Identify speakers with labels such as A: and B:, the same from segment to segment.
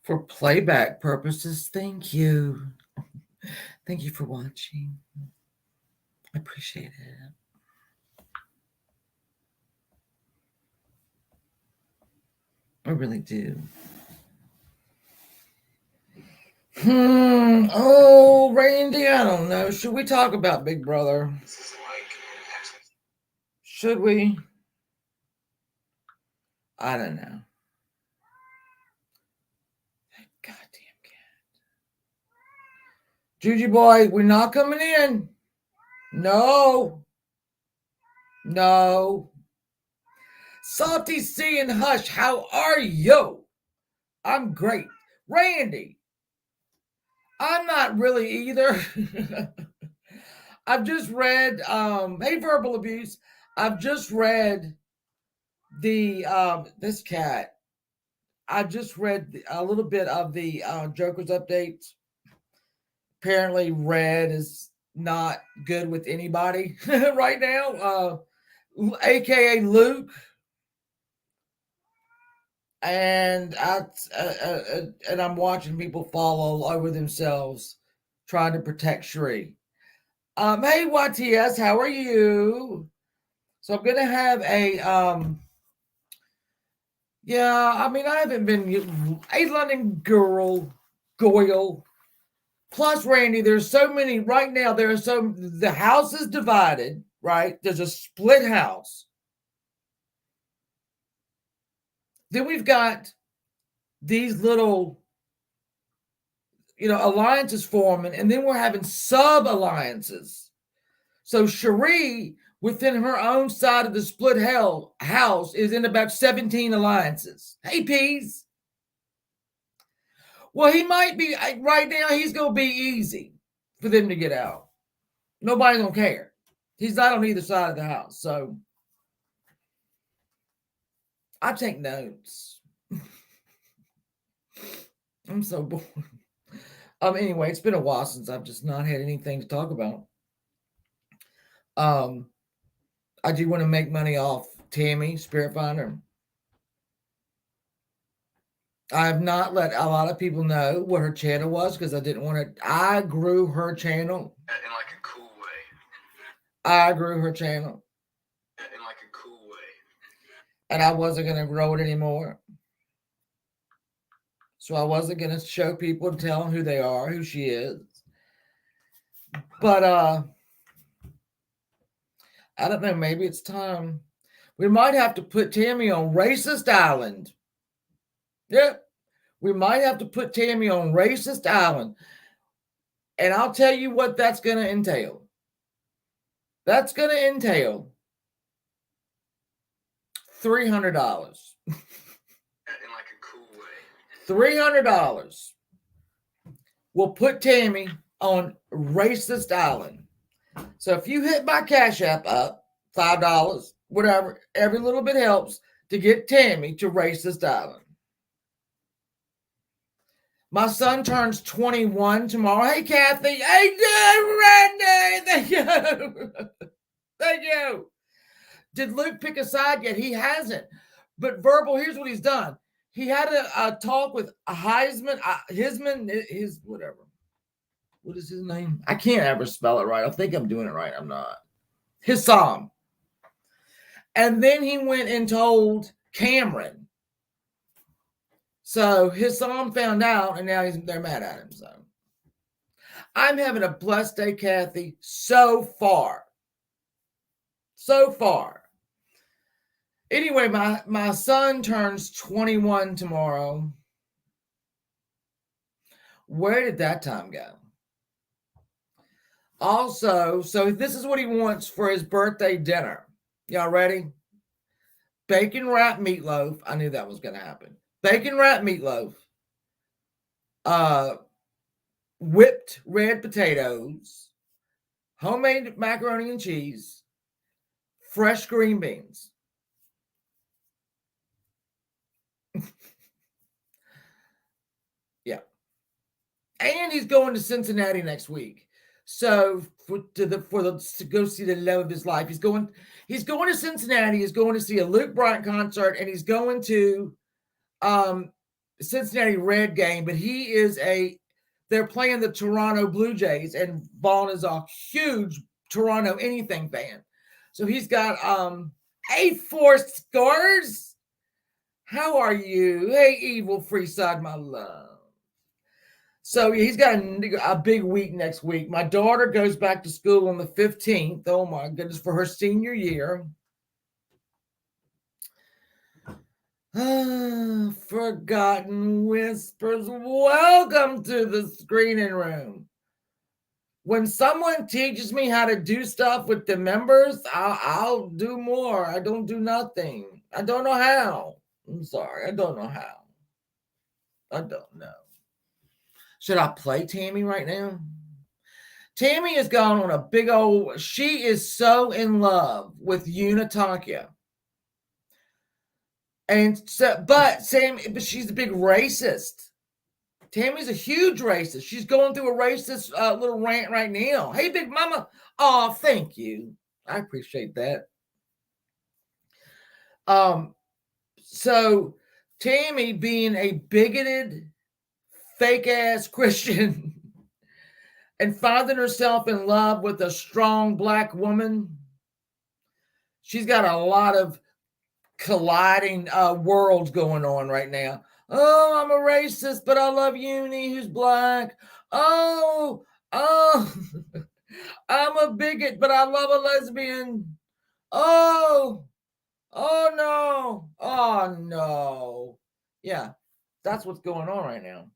A: For playback purposes, thank you. Thank you for watching. I appreciate it. I really do. Oh, Randy, I don't know. Should we talk about Big Brother? Should we? I don't know. Goddamn cat. Juju boy, we're not coming in. No. No. Salty C and Hush, how are you? I'm great. Randy, I'm not really either. I've just read hey verbal abuse. I've just read the this cat. I just read a little bit of the Joker's updates. Apparently Red is not good with anybody right now. AKA Luke. And and I'm watching people fall all over themselves trying to protect Shree. Hey YTS, how are you? So I'm gonna have a yeah, I mean I haven't been a London girl Goyle. Plus Randy, there's so many right now, the house is divided, right? There's a split house. Then we've got these little alliances forming, and then we're having sub alliances. So Sheree, within her own side of the split house, is in about 17 alliances. Hey, Peas. Well, he might be right now. He's going to be easy for them to get out. Nobody's going to care. He's not on either side of the house. So I take notes. I'm so bored. Anyway, it's been a while since I've just not had anything to talk about. I do want to make money off Tammy Spirit Finder. I have not let a lot of people know what her channel was because I didn't want to. I grew her channel
B: in like a cool way.
A: I grew her channel
B: in like a cool way.
A: And I wasn't going to grow it anymore. So I wasn't going to show people and tell them who they are, who she is. But I don't know. Maybe it's time. We might have to put Tammy on Racist Island. Yep. We might have to put Tammy on Racist Island. And I'll tell you what that's going to entail. That's going to entail $300.
B: In like a cool way.
A: $300 will put Tammy on Racist Island. So if you hit my Cash App up, $5, whatever, every little bit helps to get Tammy to Racist Island. My son turns 21 tomorrow. Hey, Kathy. Hey, Randy. Thank you. Thank you. Did Luke pick a side yet? He hasn't. But Verbal, here's what he's done. He had a talk with Heisman, whatever. What is his name? I can't ever spell it right. I think I'm doing it right. I'm not. Hissam. And then he went and told Cameron. So Hissam found out, and now they're mad at him. So I'm having a blessed day, Kathy, so far. So far. Anyway, my son turns 21 tomorrow. Where did that time go? Also, so this is what he wants for his birthday dinner. Y'all ready? Bacon wrapped meatloaf. I knew that was going to happen. Bacon wrapped meatloaf. Whipped red potatoes. Homemade macaroni and cheese. Fresh green beans. Yeah. And he's going to Cincinnati next week. So to go see the love of his life, he's going to Cincinnati. He's going to see a Luke Bryant concert, and he's going to Cincinnati Red game, but they're playing the Toronto Blue Jays, and Vaughn is a huge Toronto anything fan. So he's got 4 scores. How are you? Hey, Evil Freeside, my love. So he's got a big week next week. My daughter goes back to school on the 15th. Oh my goodness, for her senior year. Forgotten Whispers. Welcome to the screening room. When someone teaches me how to do stuff with the members, I'll do more. I don't do nothing. I don't know how. I'm sorry. I don't know how. I don't know. Should I play Tammy right now? Tammy has gone on a big old... She is so in love with Unitakia. And so, but she's a big racist. Tammy's a huge racist. She's going through a racist little rant right now. Hey, Big Mama. Oh, thank you. I appreciate that. So Tammy, being a bigoted, fake-ass Christian and finding herself in love with a strong black woman, she's got a lot of colliding worlds going on right now. Oh, I'm a racist, but I love Uni, who's black. Oh, I'm a bigot, but I love a lesbian. Oh no. Yeah, that's what's going on right now.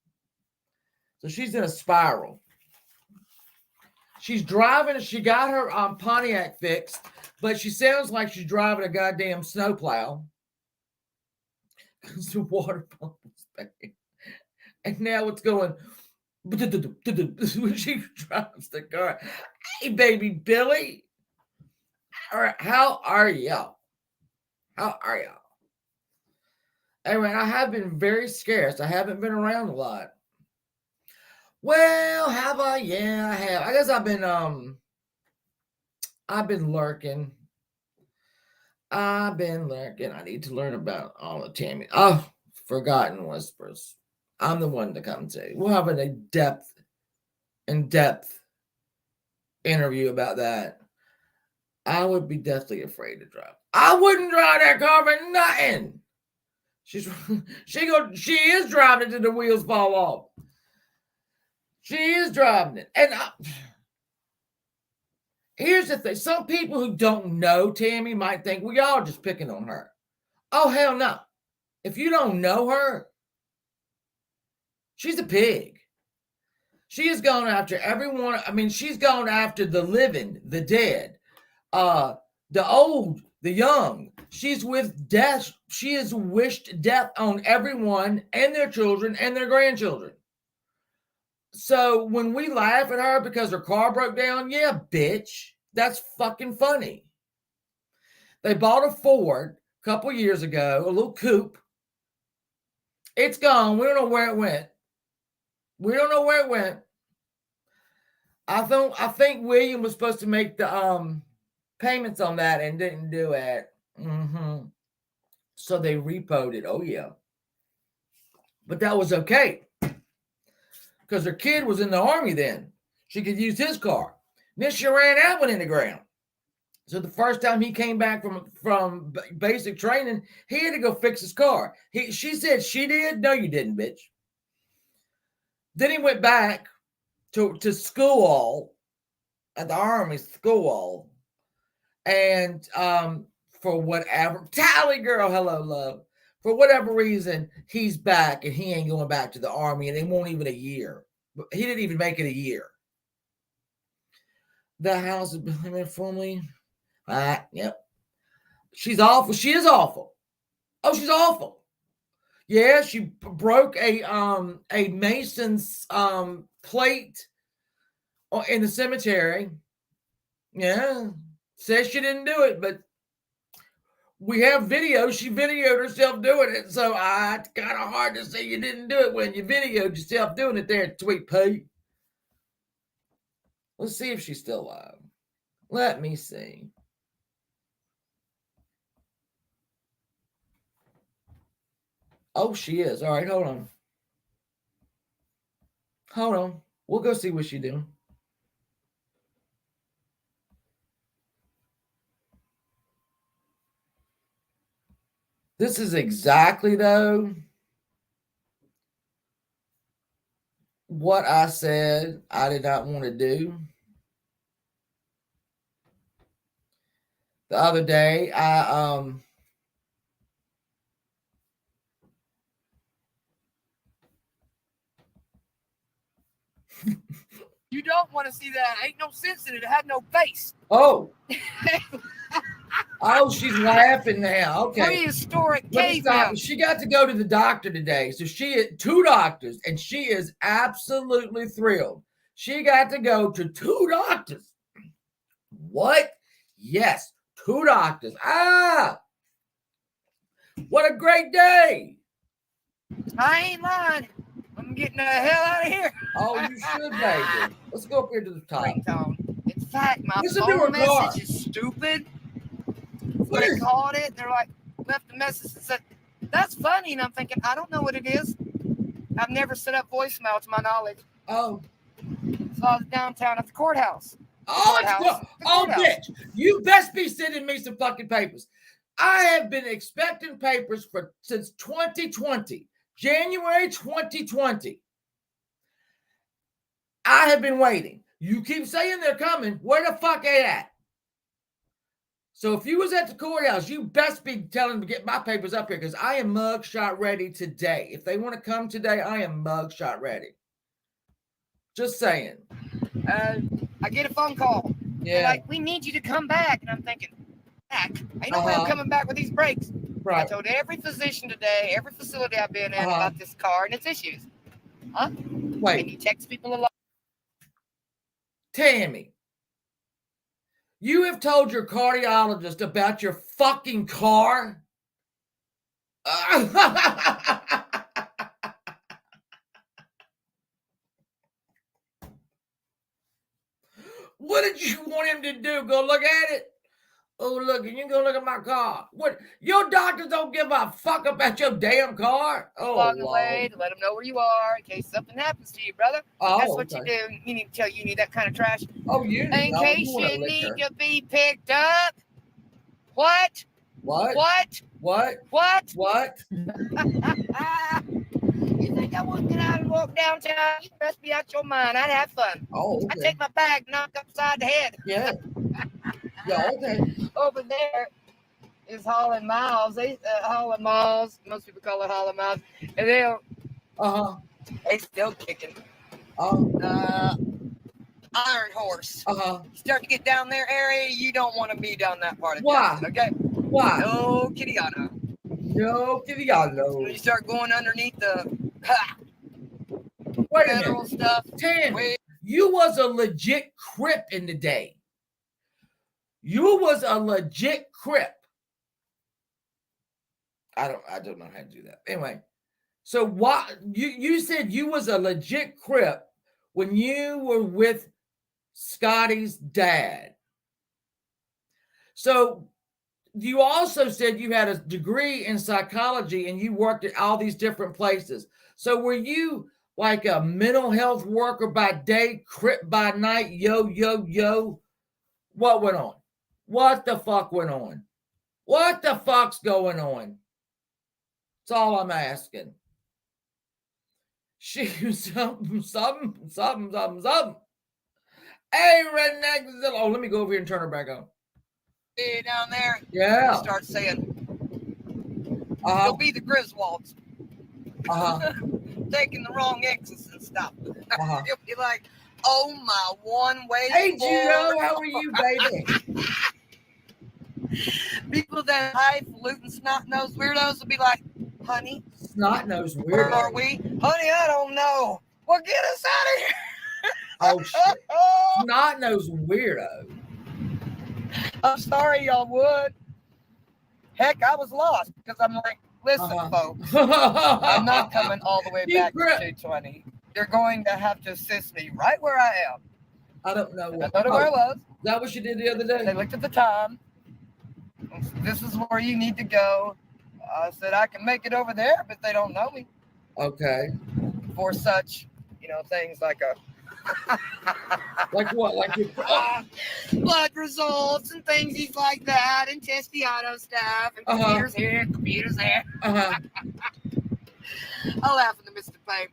A: So she's in a spiral. She's driving. She got her Pontiac fixed, but she sounds like she's driving a goddamn snowplow because the water pump is bad. And now it's going when she drives the car. Hey, baby Billy. All right, how are y'all? How are y'all? Anyway, I have been very scarce. I haven't been around a lot. Well, have I? Yeah, I have. I guess I've been lurking. I need to learn about all of Tammy. Oh, Forgotten Whispers. I'm the one to come to. We'll have an in-depth interview about that. I would be deathly afraid to drive. I wouldn't drive that car for nothing. She is driving it till the wheels fall off. She is driving it. And here's the thing. Some people who don't know Tammy might think, well, y'all just picking on her. Oh, hell no. If you don't know her, she's a pig. She has gone after everyone. I mean, she's gone after the living, the dead, the old, the young. She's with death. She has wished death on everyone and their children and their grandchildren. So when we laugh at her because her car broke down, yeah, bitch, that's fucking funny. They bought a Ford a couple years ago, a little coupe. It's gone. We don't know where it went. I think William was supposed to make the payments on that and didn't do it. Mm-hmm. So they repoed it. Oh yeah. But that was okay. Because her kid was in the army then. She could use his car. And then she ran that one in the ground. So the first time he came back from basic training, he had to go fix his car. She said she did. No, you didn't, bitch. Then he went back to school at the Army school. And for whatever, Tally girl, hello, love. For whatever reason, he's back and he ain't going back to the Army, and it won't even a year. He didn't even make it a year. The house has been formally. Yep. She's awful. She is awful. Oh, she's awful. Yeah, she broke a Mason's plate in the cemetery. Yeah. Says she didn't do it, but we have video. She videoed herself doing it. So it's kind of hard to say you didn't do it when you videoed yourself doing it there, Sweet Pea. Let's see if she's still alive. Let me see. Oh, she is. All right, hold on. Hold on. We'll go see what she's doing. This is exactly, though, what I said I did not want to do. The other day,
C: You don't want to see that. Ain't no sense in it. It had no face.
A: Oh. Oh, she's laughing now. Okay.
C: Prehistoric
A: Let me stop.
C: caveman.
A: She got to go to the doctor today. So she had 2 doctors, and she is absolutely thrilled. She got to go to 2 doctors. What? Yes, 2 doctors. Ah, what a great day.
C: I ain't lying. I'm getting the hell out of here.
A: Oh, you should, baby. Let's go up here to the top.
C: Ringtone. In fact, my
A: Listen to her
C: phone
A: car.
C: message is stupid. They called it. They're like, left a message that said, that's funny. And I'm thinking, I don't know what it is. I've never set up voicemail to my knowledge.
A: Oh.
C: So I was downtown at the courthouse.
A: Oh,
C: Courthouse.
A: oh, bitch. You best be sending me some fucking papers. I have been expecting papers since 2020. January 2020. I have been waiting. You keep saying they're coming. Where the fuck they at? So if you was at the courthouse, you best be telling them to get my papers up here because I am mugshot ready today. If they want to come today, I am mugshot ready. Just saying.
C: I get a phone call.
A: Yeah.
C: They're like, we need you to come back. And I'm thinking, back? I know I'm coming back with these brakes.
A: Right.
C: I told every physician today, every facility I've been in about this car and its issues. Huh?
A: Wait.
C: Can you text people a lot?
A: Tammy, you have told your cardiologist about your fucking car? What did you want him to do? Go look at it? Oh, look, and you go look at my car. What? Your doctors don't give a fuck about your damn car? Oh,
C: along the way to let them know where you are in case something happens to you, brother.
A: Oh,
C: that's what you do. You need to tell you need that kind of trash.
A: Oh, you
C: in case you need to be picked up. What?
A: What?
C: What?
A: What?
C: What?
A: What?
C: You think I wouldn't get out and walk downtown? You must be out your mind. I'd have fun.
A: Oh, okay.
C: I'd take my bag, knock upside the head.
A: Yeah. Yeah, okay.
C: Over there is hauling miles. They hauling miles. Most people call it hauling miles. And they still kicking. Iron Horse. You start to get down their area, you don't want to be down that part of town. Okay?
A: Why?
C: No Kiriano.
A: No Kiriano.
C: When you start going underneath the
A: Wait a
C: federal
A: minute.
C: stuff.
A: Tammy, you was a legit Crip in the day. You was a legit Crip. I don't know how to do that. Anyway, so why you said you was a legit Crip when you were with Scotty's dad. So you also said you had a degree in psychology and you worked at all these different places. So were you like a mental health worker by day, Crip by night, yo? What went on? What the fuck went on? What the fuck's going on? That's all I'm asking. She something. Hey, redneck. Oh, let me go over here and turn her back on.
C: Down there.
A: Yeah.
C: Start saying, you'll be the Griswolds. Taking the wrong exits and stuff. You'll be like, oh my one way.
A: Hey, Judo, how are you, baby?
C: People that highfalutin snot-nosed weirdos will be like, honey.
A: Snot-nosed weirdo.
C: Where are we? Honey, I don't know. Well, get us out of here.
A: Oh, shit. Snot-nosed weirdo.
C: I'm sorry y'all would. Heck, I was lost because I'm like, listen, folks, I'm not coming all the way back to 220. You're going to have to assist me right where I am.
A: I don't know.
C: I don't know where I was.
A: Is that what you did the other day?
C: They looked at the time. This is where you need to go. I said, I can make it over there, but they don't know me.
A: Okay.
C: For such things like a
A: Like what? Like you?
C: blood results and things like that, and test the auto stuff, and computers here, computers there. I laugh in the midst of pain.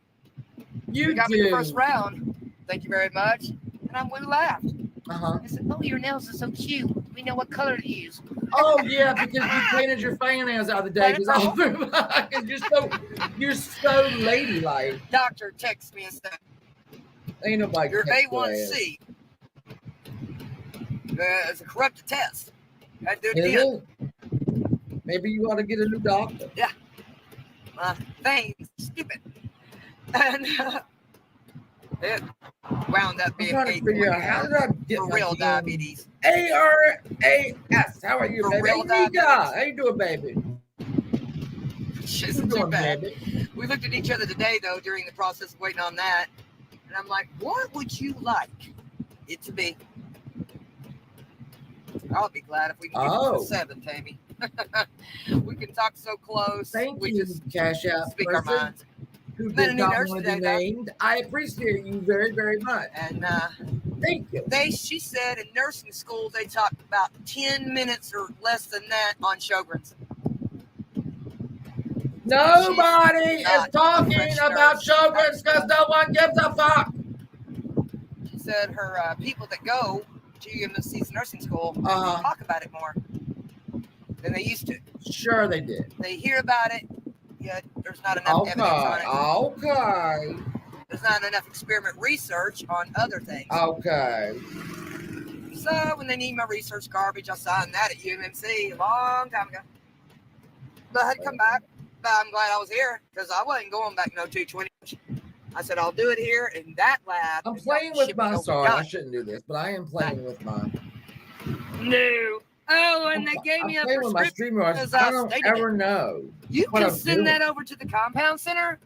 A: You
C: got
A: do.
C: me the first round. Thank you very much. And we laughed. I said, "Oh, your nails are so cute. We know what color to use."
A: Oh yeah, because you painted your fingernails the other day. You're so ladylike.
C: Doctor texts me and said,
A: Ain't nobody.
C: "Your A1C is a corrupted test." I do it again.
A: Maybe you ought to get a new doctor.
C: Yeah. Thanks, stupid. And it wound up being
A: how did I get
C: for real diabetes.
A: ARAS. How are you,
C: For
A: baby?
C: real diabetes.
A: How you doing, baby?
C: Shit's
A: How you
C: too
A: doing,
C: bad.
A: baby?
C: We looked at each other today, though, during the process of waiting on that. And I'm like, what would you like it to be? I'll be glad if we can get it to 7, Tammy. We can talk so close.
A: Thank
C: we
A: you,
C: just
A: Cash App
C: speak
A: person
C: our minds.
A: who
C: Met a
A: did
C: new
A: not
C: nurse
A: want to be
C: today,
A: named. I appreciate you very, very much.
C: And
A: thank you.
C: She said in nursing school they talk about 10 minutes or less than that on Sjogren's.
A: Nobody is talking about Sjogren's because no one gives a fuck.
C: She said her people that go to UMFC's nursing school talk about it more than they used to.
A: Sure they did.
C: They hear about it, yet there's not enough evidence on it.
A: Okay.
C: There's not enough experiment research on other things.
A: Okay.
C: So when they need my research garbage, I signed that at UMMC a long time ago. But I had to come back. But I'm glad I was here because I wasn't going back no 220. I said, I'll do it here in that lab.
A: I'm playing with my, sorry, I shouldn't do this, but I am playing with my.
C: No. Oh, and they gave me a prescription.
A: I don't ever know.
C: You can send that over to the compound center,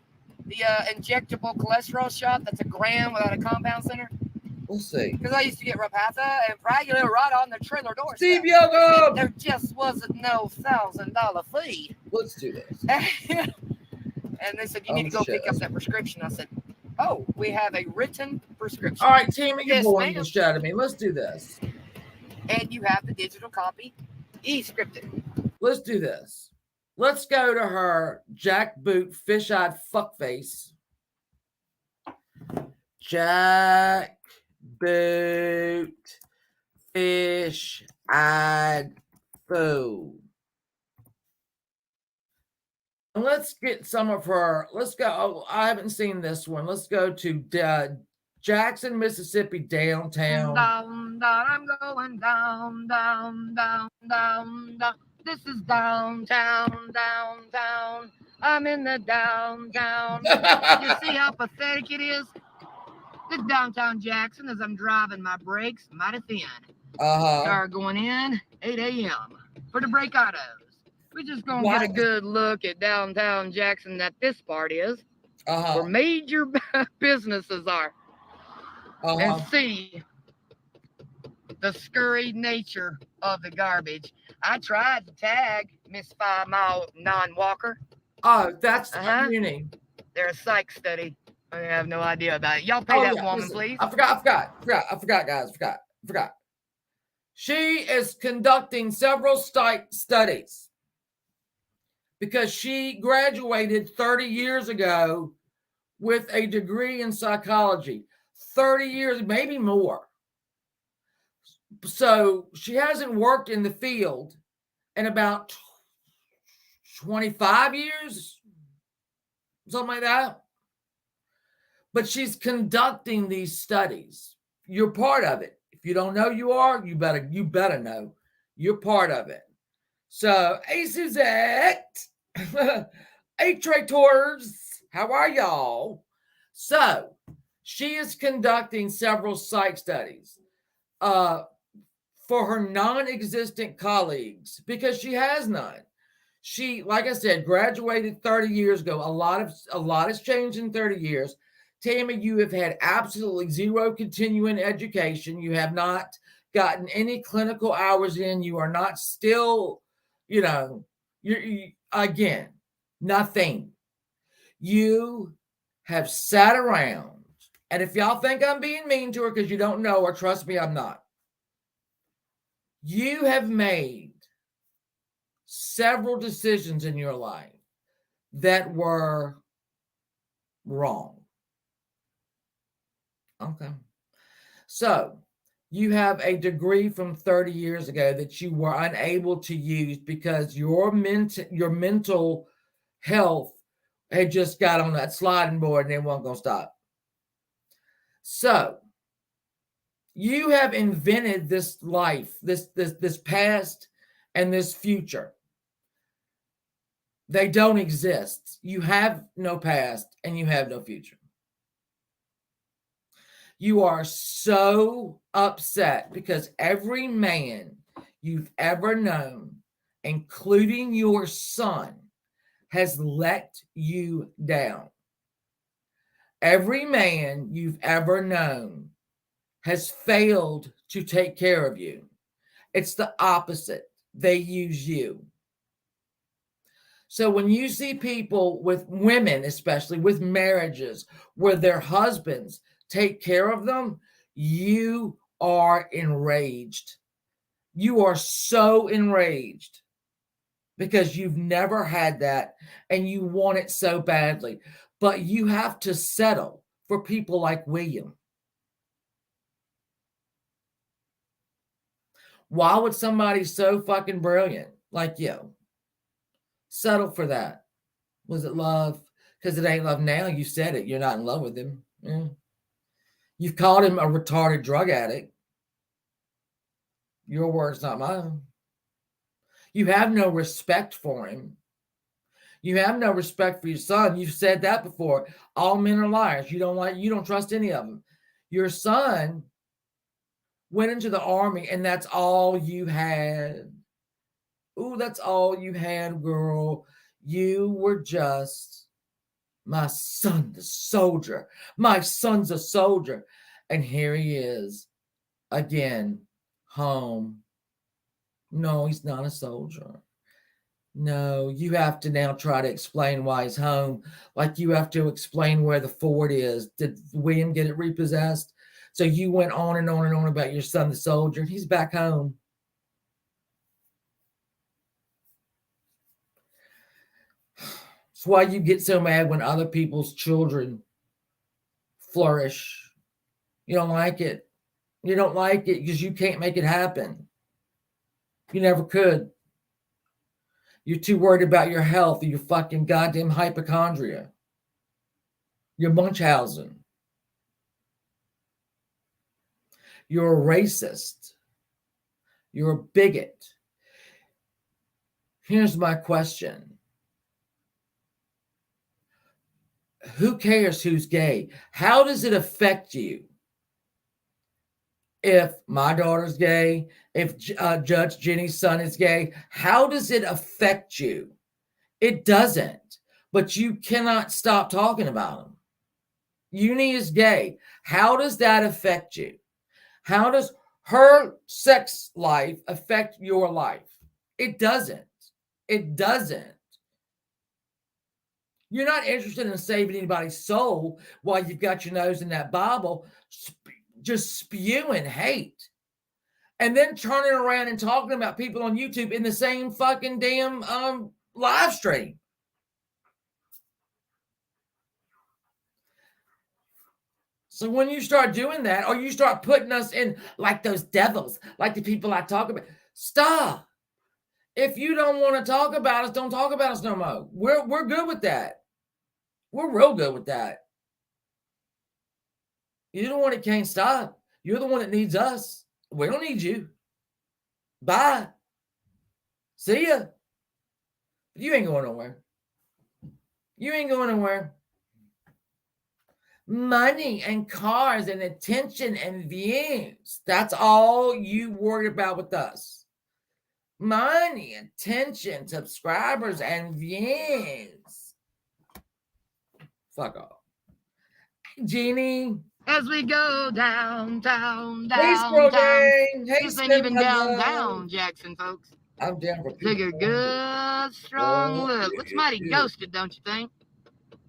C: the injectable cholesterol shot that's a gram without a compound center.
A: We'll see.
C: Because I used to get Repatha and Fragula right on the trailer door.
A: Steve Yoga!
C: There just wasn't no $1,000 fee.
A: Let's do this.
C: And they said, you need to go pick up that prescription. I said, oh, we have a written prescription.
A: All right, team, you're boring the shit out of me. Let's do this.
C: And you have the digital copy, e-scripted.
A: Let's do this. Let's go to her jackboot, fish-eyed fuckface. Jackboot, fish-eyed fool. And let's get some of her. Let's go. Oh, I haven't seen this one. Let's go to Jackson, Mississippi, downtown.
C: Down, down, I'm going down, down, down, down, down. This is downtown, downtown. I'm in the downtown. You see how pathetic it is? This downtown Jackson, as I'm driving my brakes, mighty thin. Are going in 8 a.m. for the brake autos. We're just going to get a good look at downtown Jackson that this part is, where major businesses are, and see the scurried nature of the garbage. I tried to tag Miss 5 Mile Non-Walker.
A: Oh, that's the uni.
C: They're a psych study. I have no idea about it. Y'all pay that woman, please.
A: I forgot, guys. I forgot. She is conducting several studies because she graduated 30 years ago with a degree in psychology. 30 years, maybe more. So she hasn't worked in the field in about 25 years, something like that. But she's conducting these studies. You're part of it. If you don't know you are, you better know. You're part of it. So, hey, Suzette. Hey, traitors. How are y'all? So, she is conducting several psych studies for her non-existent colleagues because she has none. She, like I said, graduated 30 years ago. A lot has changed in 30 years. Tammy, you have had absolutely zero continuing education. You have not gotten any clinical hours in. You are not still, again, nothing. You have sat around And if y'all think I'm being mean to her because you don't know her, trust me, I'm not. You have made several decisions in your life that were wrong. Okay. So you have a degree from 30 years ago that you were unable to use because your mental health had just got on that sliding board and it wasn't going to stop. So you have invented this life, this past and this future. They don't exist. You have no past and you have no future. You are so upset because every man you've ever known, including your son, has let you down. Every man you've ever known has failed to take care of you. It's the opposite. They use you. So when you see people with women, especially with marriages, where their husbands take care of them, you are enraged. You are so enraged because you've never had that and you want it so badly. But you have to settle for people like William. Why would somebody so fucking brilliant like you settle for that? Was it love? Because it ain't love now. You said it. You're not in love with him. Yeah. You've called him a retarded drug addict. Your words, not mine. You have no respect for him. You have no respect for your son. You've said that before. All men are liars. You don't trust any of them. Your son went into the army and that's all you had. Ooh, that's all you had, girl. You were just my son, the soldier. My son's a soldier. And here he is again, home. No, he's not a soldier. No, you have to now try to explain why he's home. Like you have to explain where the Ford is. Did William get it repossessed? So you went on and on and on about your son, the soldier. He's back home. That's why you get so mad when other people's children flourish. You don't like it. You don't like it because you can't make it happen. You never could. You're too worried about your health or your fucking goddamn hypochondria. You're Munchausen. You're a racist. You're a bigot. Here's my question. Who cares who's gay? How does it affect you? If my daughter's gay, if Judge Jenny's son is gay, how does it affect you? It doesn't, but you cannot stop talking about him. Uni is gay. How does that affect you? How does her sex life affect your life? It doesn't. It doesn't. You're not interested in saving anybody's soul while you've got your nose in that Bible, just spewing hate. And then turning around and talking about people on YouTube in the same fucking damn live stream. So when you start doing that, or you start putting us in like those devils, like the people I talk about, stop. If you don't want to talk about us, don't talk about us no more. We're good with that. We're real good with that. You're the one that can't stop. You're the one that needs us. We don't need you. Bye. See ya. You ain't going nowhere. You ain't going nowhere. Money and cars and attention and views. That's all you worried about with us. Money, attention, subscribers, and views. Fuck off. Jeannie.
C: As we go downtown.
A: Hey, Squirrel Gang. Hey,
C: this ain't even down, Jackson, folks.
A: I'm down for
C: Take a good, strong look. Looks mighty ghosted, don't you think?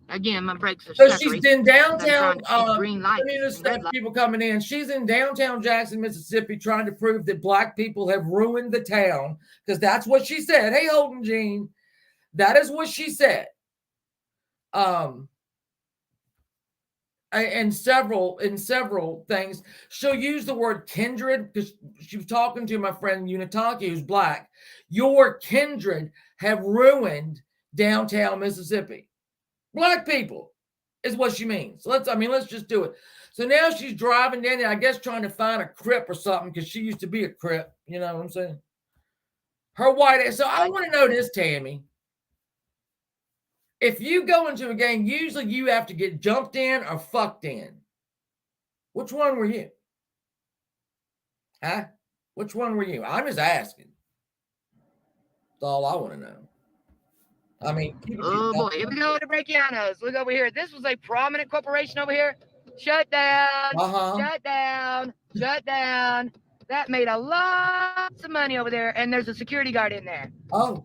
D: Again, my brakes are
A: So
D: slippery.
A: she's in downtown.
D: Green lights and red lights.
A: People coming in. She's in downtown Jackson, Mississippi, trying to prove that black people have ruined the town, because that's what she said. Hey, Holden Jean, that is what she said. And several things. She'll use the word kindred, because she was talking to my friend Unitaki, who's black. Your kindred have ruined downtown Mississippi. Black people is what she means. So let's just do it. So now she's driving down there, I guess trying to find a Crip or something, because she used to be a Crip. You know what I'm saying? Her white ass. So I want to know this, Tammy. If you go into a gang, usually you have to get jumped in or fucked in. Which one were you? Huh? Which one were you? I'm just asking. That's all I want to know. I mean,
D: oh boy, here we go to Breakianos. Look over here. This was a prominent corporation over here. Shut down. Shut down. Shut down. That made a lot of money over there, and there's a security guard in there.
A: Oh.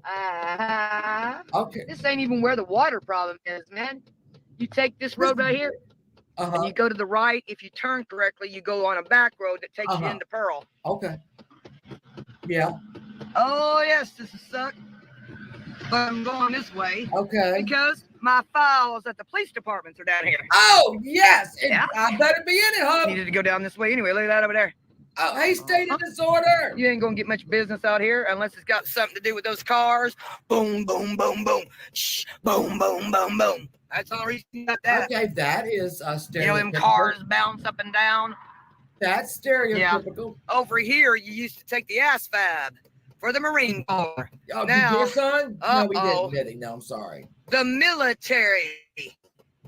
A: Okay.
D: This ain't even where the water problem is, man. You take this road right here, and you go to the right. If you turn correctly, you go on a back road that takes you into Pearl.
A: Okay. Yeah.
C: Oh, yes, this is suck. But I'm going this way.
A: Okay.
C: Because my files at the police departments are down here.
A: Oh, yes.
C: Yeah.
A: I better be in it, huh?
C: Needed to go down this way anyway. Look at that over there.
A: Oh, hey, state of disorder.
C: You ain't gonna get much business out here unless it's got something to do with those cars. Boom, boom, boom, boom. Shh, boom, boom, boom, boom. That's all reason you got that.
A: Okay, that is stereotypical.
C: You know, them cars bounce up and down.
A: That's stereotypical.
C: Yeah. Over here, you used to take the ASFAB for the Marine Corps.
A: Oh,
C: now,
A: you did, son? No, we didn't, did he? No, I'm sorry.
C: The military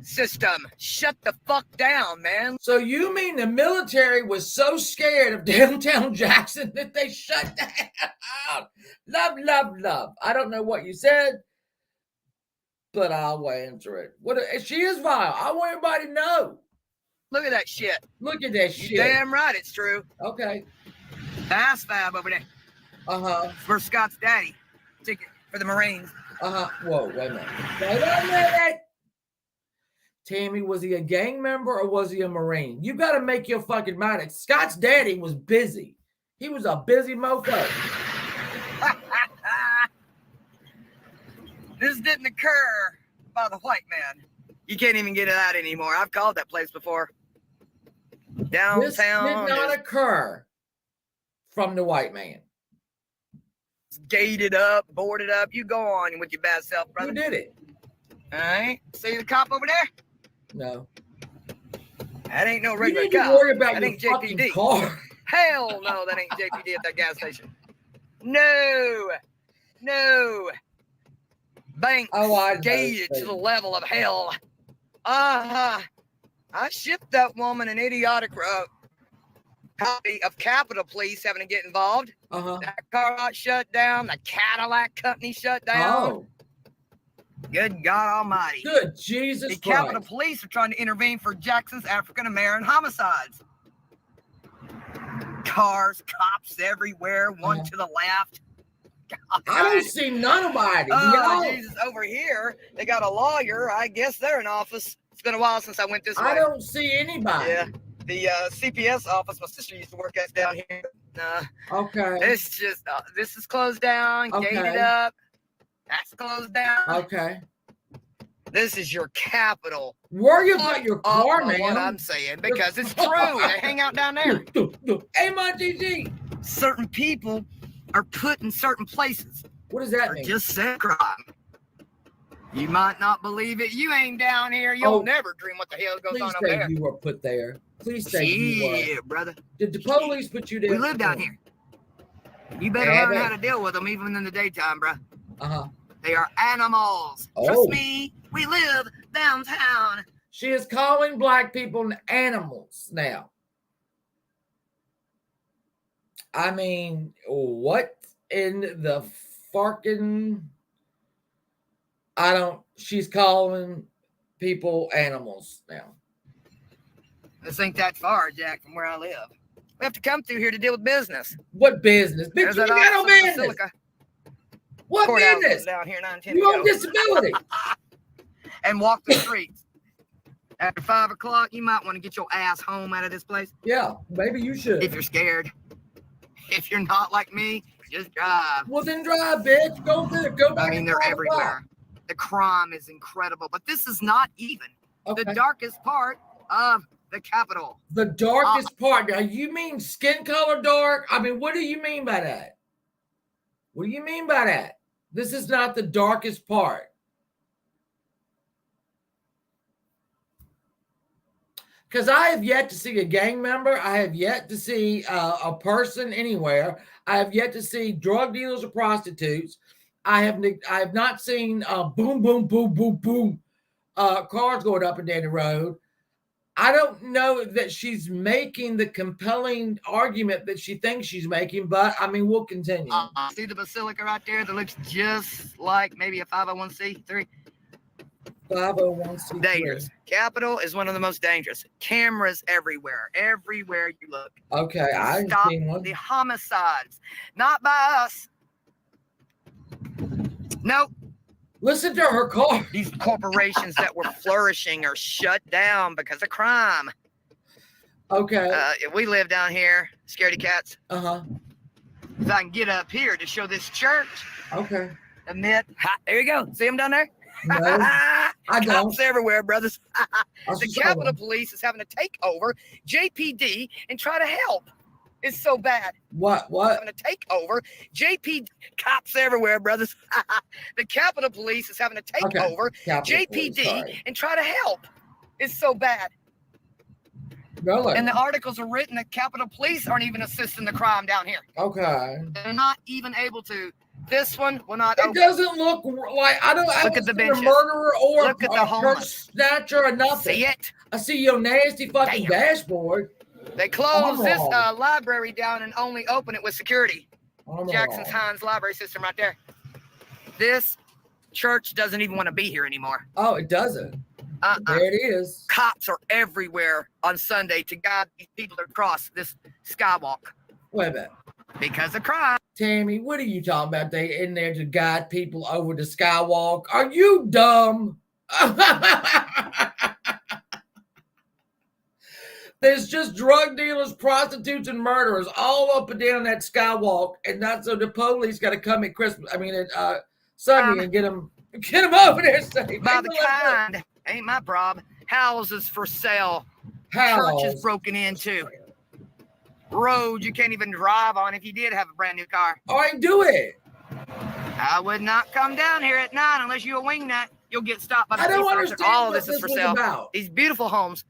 C: system. Shut the fuck down, man.
A: So you mean the military was so scared of downtown Jackson that they shut down? Love. I don't know what you said, but I'll answer it. What? She is vile. I want everybody to know.
C: Look at that shit.
A: Look at that shit.
C: You're damn right it's true.
A: Okay.
C: ASFAB over there. For Scott's daddy. Ticket for the Marines.
A: Whoa, wait a minute. Wait a minute. Tammy, was he a gang member or was he a Marine? You got to make your fucking mind. Scott's daddy was busy. He was a busy mofo.
C: This didn't occur by the white man. You can't even get it out anymore. I've called that place before. Downtown.
A: This did not occur from the white man.
C: It's gated up, boarded up. You go on with your bad self, brother.
A: Who did it?
C: All right. See the cop over there?
A: No.
C: That ain't no
A: You
C: regular
A: need to
C: cop.
A: worry about
C: That
A: your
C: ain't
A: fucking
C: JPD.
A: car.
C: Hell no, that ain't JPD at that gas station. No. Banks gated to the level of hell. I shipped that woman an idiotic copy of Capitol Police having to get involved. That car got shut down. The Cadillac company shut down.
A: Oh.
C: Good God Almighty.
A: Good Jesus
C: The
A: Christ.
C: Capitol Police are trying to intervene for Jackson's African-American homicides. Cars, cops everywhere, one to the left. God.
A: I don't see nobody.
C: Oh, Jesus, over here, they got a lawyer. I guess they're in office. It's been a while since I went this way.
A: I don't see anybody.
C: Yeah, the CPS office my sister used to work at down here.
A: Okay.
C: This is closed down, gated up. That's closed down.
A: Okay.
C: This is your capital.
A: Worry about your car, man.
C: What I'm saying, because it's true. They hang out down there.
A: Hey, my GG.
C: Certain people are put in certain places.
A: What does that mean?
C: Just said crime. You might not believe it. You ain't down here. You'll never dream what the hell goes on up there.
A: Please say you were put there. Please say you were.
C: Yeah, brother.
A: Did the police put you there?
C: We live down here. You better learn how to deal with them even in the daytime, bro. They are animals. Trust me, we live downtown.
A: She is calling black people animals now. I mean, what in the fucking... She's calling people animals now.
C: This ain't that far, Jack, from where I live. We have to come through here to deal with business.
A: What business? Bitch, you got no business. What business?
C: Down here,
A: you on disability.
C: and walk the streets. After 5 o'clock, you might want to get your ass home out of this place.
A: Yeah, maybe you should.
C: If you're scared. If you're not like me, just drive.
A: Well, then drive, bitch. Go back.
C: I mean, they're everywhere. The crime is incredible, but this is not even the darkest part of the Capitol.
A: The darkest part. Now, you mean skin color dark? I mean, what do you mean by that? What do you mean by that? This is not the darkest part. Because I have yet to see a gang member. I have yet to see a person anywhere. I have yet to see drug dealers or prostitutes. I have not seen boom, boom, boom, boom, boom cars going up and down the road. I don't know that she's making the compelling argument that she thinks she's making, but I mean, we'll continue.
C: See the basilica right there that looks just like maybe a 501c3?
A: 501c3.
C: Dangerous. Capitol is one of the most dangerous. Cameras everywhere you look.
A: Okay, I
C: stop
A: seen one.
C: the homicides, not by us. Nope.
A: Listen to her car.
C: These corporations that were flourishing are shut down because of crime.
A: Okay.
C: If we live down here, scaredy cats.
A: Uh-huh.
C: If I can get up here to show this church.
A: Okay.
C: Admit. There you go. See them down there?
A: No, I don't.
C: Cops everywhere, brothers.
A: I
C: The
A: saw
C: Capitol
A: them.
C: Police is having to take over JPD and try to help. It's so bad.
A: What?
C: Having to take over JPD. Cops everywhere, brothers. The Capitol Police is having to take over
A: Capitol
C: JPD
A: Police, sorry.
C: and try to help. It's so bad.
A: Really?
C: And the articles are written that Capitol Police aren't even assisting the crime down here.
A: Okay.
C: They're not even able to. This one will not
A: It
C: open.
A: doesn't look like I don't
C: Look at the
A: see
C: benches.
A: a murderer or
C: Look at the
A: a
C: homeless.
A: purse snatcher or nothing.
C: See it?
A: I see your nasty fucking
C: Damn.
A: dashboard.
C: They closed this
A: Oh.
C: library down and only open it with security.
A: Oh,
C: Jackson's Hines library system right there. This church doesn't even want to be here anymore.
A: Oh, it doesn't. There it is.
C: Cops are everywhere on Sunday to guide these people to cross this skywalk
A: Wait a minute.
C: because of crime.
A: Tammy, what are you talking about? They in there to guide people over the skywalk. Are you dumb? There's just drug dealers, prostitutes, and murderers all up and down that skywalk, and that's so the police got to come at Christmas. I mean, at Sunday and get them over there.
C: By the kind, ain't my problem. Houses for sale. Churches broken into. Roads you can't even drive on if you did have a brand new car.
A: All right, do it.
C: I would not come down here at 9 unless you're a wingnut. You'll get stopped by the
A: I don't
C: police officer.
A: understand
C: All of
A: what
C: this is for
A: was
C: sale.
A: about.
C: These beautiful homes.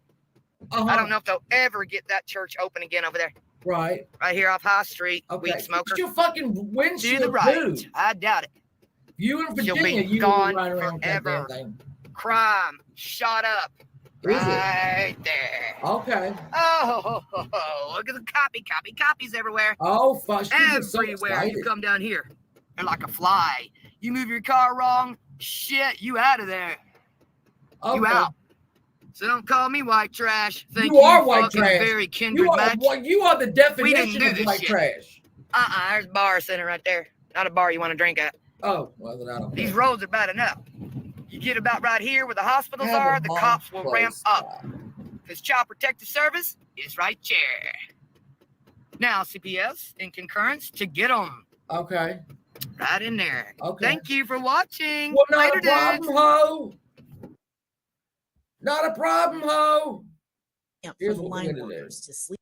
C: I don't know if they'll ever get that church open again over there.
A: Right.
C: Right here off High Street.
A: Okay.
C: Weed smoker.
A: It's your fucking
C: To
A: windshield,
C: the right.
A: dude.
C: I doubt it.
A: You in
C: She'll
A: Virginia,
C: be
A: you
C: gone
A: will be running around with that
C: forever.
A: damn thing.
C: Crime shot up.
A: Is it?
C: Right there.
A: Okay.
C: Oh, look at the copies everywhere.
A: Oh, fuck. So
C: Everywhere you come down here. They're like a fly. You move your car wrong, shit, you out of there.
A: okay.
C: You out. So don't call me white trash. Thank
A: You are white
C: fucking
A: trash.
C: very kindred
A: You are,
C: match.
A: you are the definition
C: do
A: of
C: this
A: white
C: shit.
A: trash.
C: There's a bar center right there. Not a bar you want to drink at.
A: Oh, well, then I don't
C: These
A: care.
C: roads are bad enough. You get about right here where the hospitals
A: Have
C: are,
A: a
C: the
A: mom's
C: cops will
A: place.
C: ramp up. Because Child Protective Service is right there. Now, CPS in concurrence to get them
A: Okay.
C: right in there.
A: Okay.
C: Thank you for watching.
A: Well, not
C: Later,
A: a problem,
C: dudes.
A: ho. Not a problem, ho.
E: For
A: Here's
E: the
A: what we're
E: line
A: gonna do.
E: workers to sleep.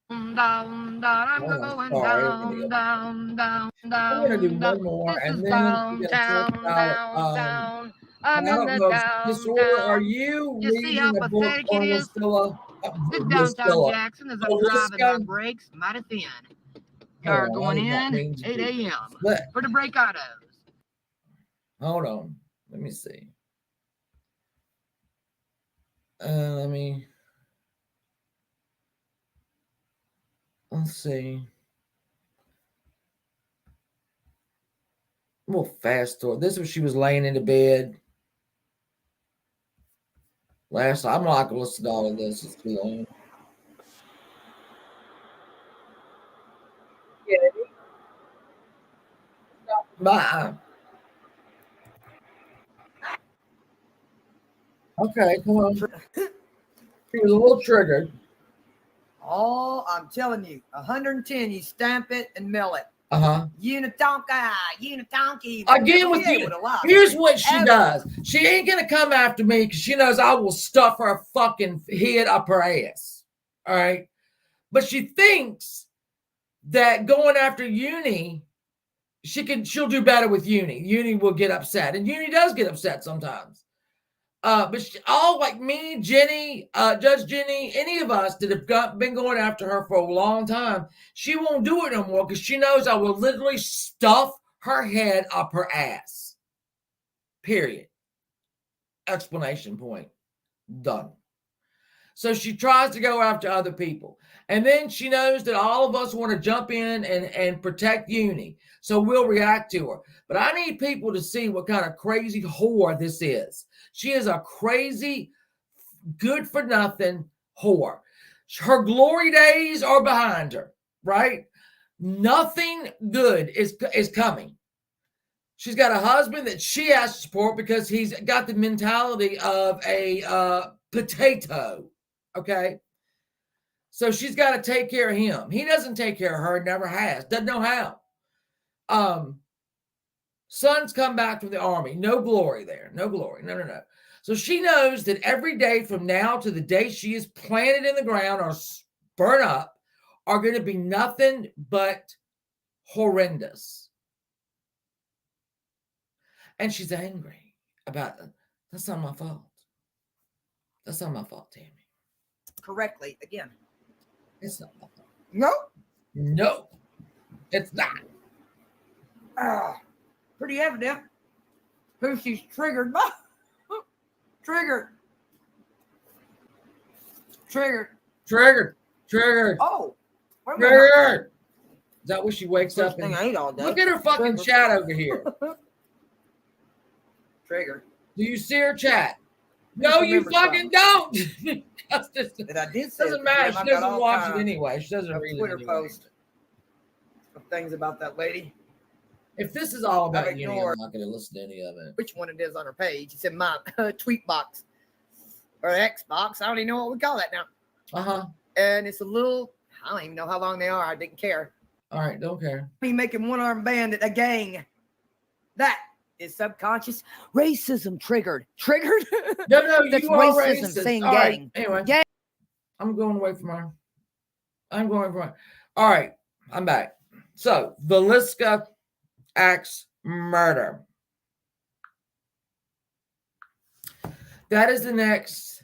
C: Down, down, I'm
A: Oh,
C: going
A: sorry.
C: down, down, down, down.
A: We're gonna do
C: down.
A: one more,
C: This
A: and
C: is
A: then
C: down,
A: we're gonna talk
C: down,
A: about.
C: down.
A: I
C: I'm in
A: don't
C: the
A: know.
C: down,
A: Disorder, are
C: down.
A: you
C: You see how
A: reading a book
C: pathetic
A: on
C: it is?
A: Listilla?
C: This downtown
A: Listilla.
C: Jackson as
A: Oh,
C: I'm driving my
A: Listilla.
C: brakes mighty thin. Car
A: Hold on,
C: going
A: that
C: in,
A: means
C: 8 a.m.
A: But
C: for the brake autos.
A: hold on, let me see. Let me. Let's see. We'll fast forward. This was she was laying in the bed. Last, I'm not gonna listen to all of this. It's too long. Bye. Okay, come on. She was a little triggered.
C: Oh, I'm telling you, 110, you stamp it and mail it.
A: Unitonka.
C: Again
A: with you. Here's what she does. She ain't going to come after me because she knows I will stuff her fucking head up her ass. All right. But she thinks that going after Uni, she'll do better with Uni. Uni will get upset. And Uni does get upset sometimes. But all like me, Jenny, Judge Jenny, any of us that have been going after her for a long time, she won't do it no more because she knows I will literally stuff her head up her ass. Period. Explanation point. Done. So she tries to go after other people. And then she knows that all of us want to jump in and protect Uni. So we'll react to her. But I need people to see what kind of crazy whore this is. She is a crazy, good-for-nothing whore. Her glory days are behind her, right? Nothing good is coming. She's got a husband that she has to support because he's got the mentality of a potato, okay? So she's got to take care of him. He doesn't take care of her, never has, doesn't know how. Son's come back from the army. No glory there. No glory. No. So she knows that every day from now to the day she is planted in the ground or burn up are going to be nothing but horrendous. And she's angry about it. That's not my fault. That's not my fault, Tammy.
C: Correctly, again.
A: It's not my fault.
C: No,
A: it's not.
C: Pretty evident who she's triggered by. Triggered. Oh.
A: Triggered. Is that when she wakes up and
C: I ate all day.
A: Look at her fucking chat over here.
C: Triggered.
A: Do you see her chat? No, you fucking don't. Doesn't matter. She doesn't watch it anyway. She doesn't read
C: Twitter
A: it
C: post of things about that lady.
A: If this is all about you, I'm not going to listen to any of it.
C: Which one it is on her page? It's in my tweet box or X box. I don't even know what we call that now. And it's a little, I don't even know how long they are. I didn't care.
A: All right, don't care.
C: Me making one-armed bandit a gang. That is subconscious racism triggered. Triggered?
A: No,
C: that's
A: you are
C: racism
A: racist.
C: saying
A: All
C: gang.
A: Right, anyway,
C: gang.
A: I'm going away from her. All right, I'm back. So, Villisca Axe murder. That is the next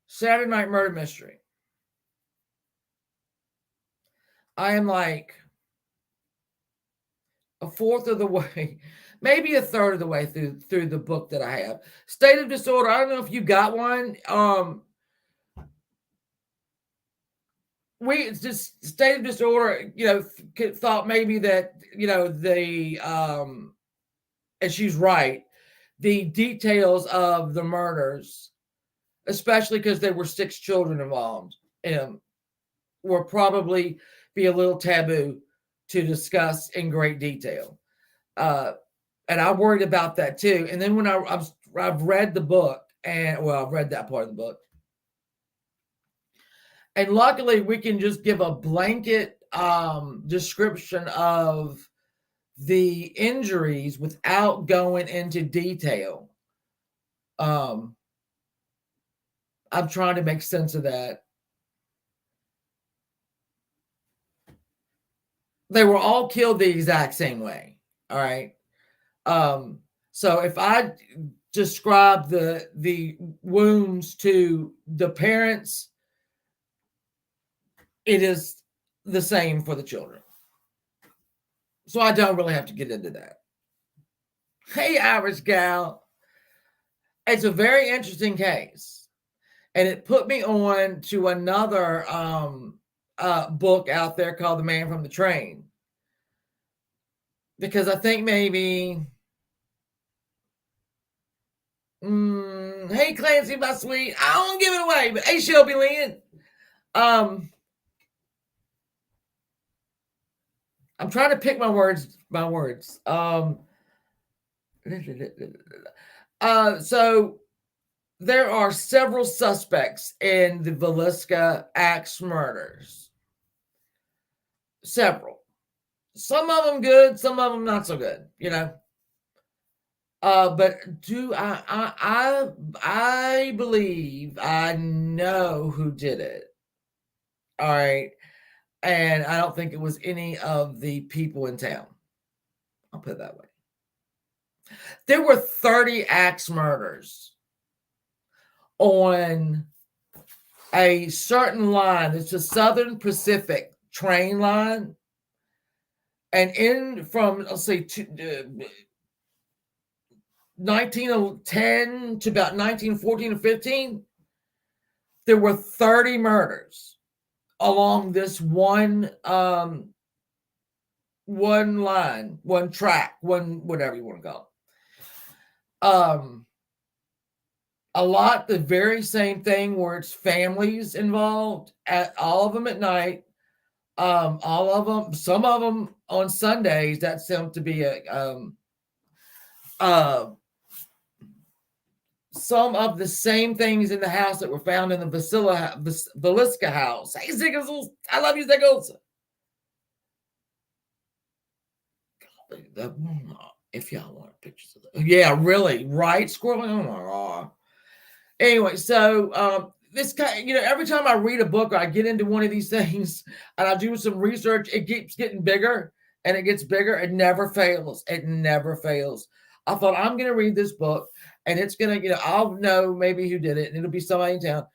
A: Saturday Night Murder Mystery. I am like a fourth of the way, maybe a third of the way through the book that I have. State of Disorder. I don't know if you got one. We just State of Disorder, thought maybe that, and she's right, the details of the murders, especially because there were 6 children involved, will probably be a little taboo to discuss in great detail. And I'm worried about that too. And then when I've read the book, I've read that part of the book. And luckily, we can just give a blanket description of the injuries without going into detail. I'm trying to make sense of that. They were all killed the exact same way. All right. So if I describe the wounds to the parents, it is the same for the children. So I don't really have to get into that. Hey, Irish gal. It's a very interesting case. And it put me on to another book out there called The Man from the Train. Because I think maybe... hey, Clancy, my sweet. I don't want to give it away, but hey, Shelby Lynn. I'm trying to pick my words. So there are several suspects in the Villisca axe murders. Several. Some of them good, some of them not so good, you know. But I believe I know who did it. All right. And I don't think it was any of the people in town. I'll put it that way. There were 30 axe murders on a certain line. It's a Southern Pacific train line. And in from, let's say, 1910 to about 1914 or 15, there were 30 murders along this one line, one track, one whatever you want to call it. A lot the very same thing where it's families involved, at all of them at night. All of them, some of them on Sundays. That seemed to be some of the same things in the house that were found in the Villisca house. Hey, Ziggles, I love you, Ziggles. If y'all want pictures of that. Yeah, really, right? Scrolling. Oh my God. Anyway, so this kind, every time I read a book or I get into one of these things and I do some research, it keeps getting bigger and it gets bigger. It never fails. It never fails. I thought, I'm going to read this book and it's going to, I'll know maybe who did it and it'll be somebody in town.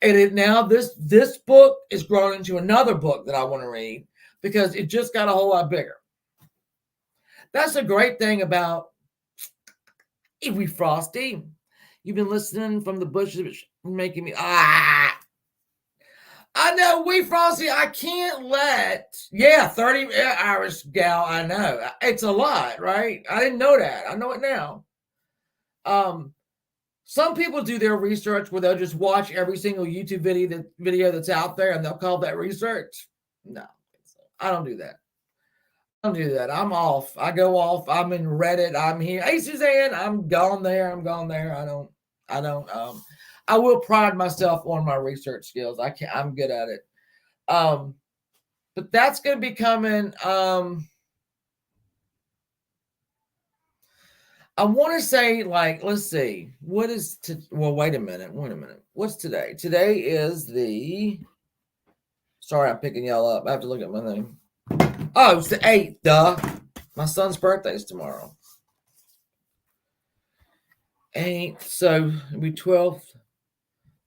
A: And now this book is grown into another book that I want to read because it just got a whole lot bigger. That's a great thing about Wee Frosty. You've been listening from the bushes, making me, I know, Wee Frosty, I can't let, 30 Irish gal, I know. It's a lot, right? I didn't know that. I know it now. Some people do their research where they'll just watch every single YouTube video that's out there and they'll call that research. No, I don't do that. Don't do that. I'm off. I go off. I'm in Reddit. I'm here. Hey, Suzanne, I'm gone there. I will pride myself on my research skills. I'm good at it. But that's going to be coming. I want to say, let's see. What is wait a minute. What's today? Today is sorry, I'm picking y'all up. I have to look at my name. Oh, it's the 8th, duh. My son's birthday is tomorrow. 8th, so it'll be 12th,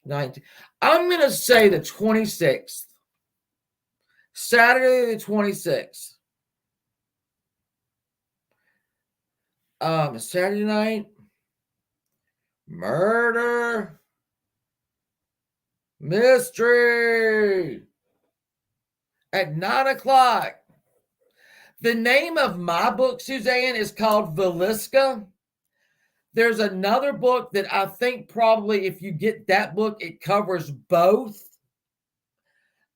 A: 19th. I'm going to say the 26th. Saturday the 26th. Saturday night. Murder. Mystery. At 9:00. The name of my book, Suzanne, is called Villisca. There's another book that I think probably if you get that book, it covers both.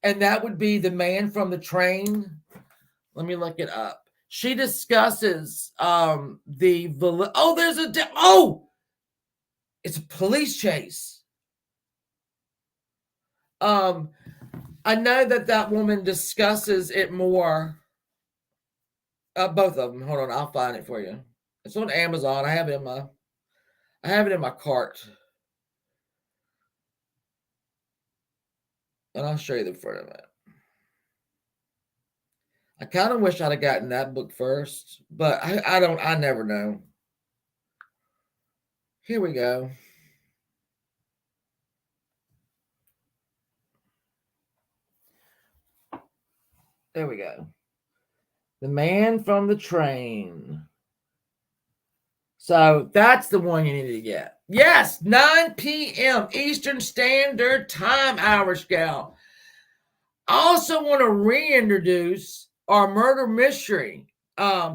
A: And that would be The Man from the Train. Let me look it up. She discusses it's a police chase. I know that woman discusses it more. Both of them. Hold on, I'll find it for you. It's on Amazon. I have it in my cart. And I'll show you the front of it. I kind of wish I'd have gotten that book first, but I never know. Here we go. There we go. The Man from the Train. So that's the one you need to get. Yes, 9 p.m. Eastern Standard Time, Irish gal. I also want to reintroduce our murder mystery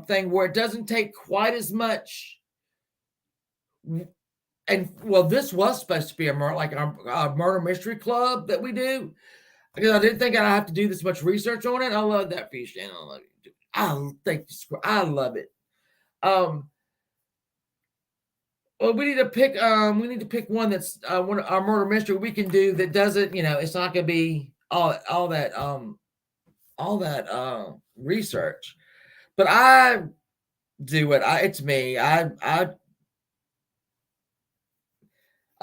A: thing where it doesn't take quite as much. And this was supposed to be a murder mystery club that we do because I didn't think I'd have to do this much research on it. I love that for you, Shannon. I love you. I love it. Well, we need to pick one that's one our murder mystery we can do that doesn't, it's not gonna be all that research. But I do it. It's me. I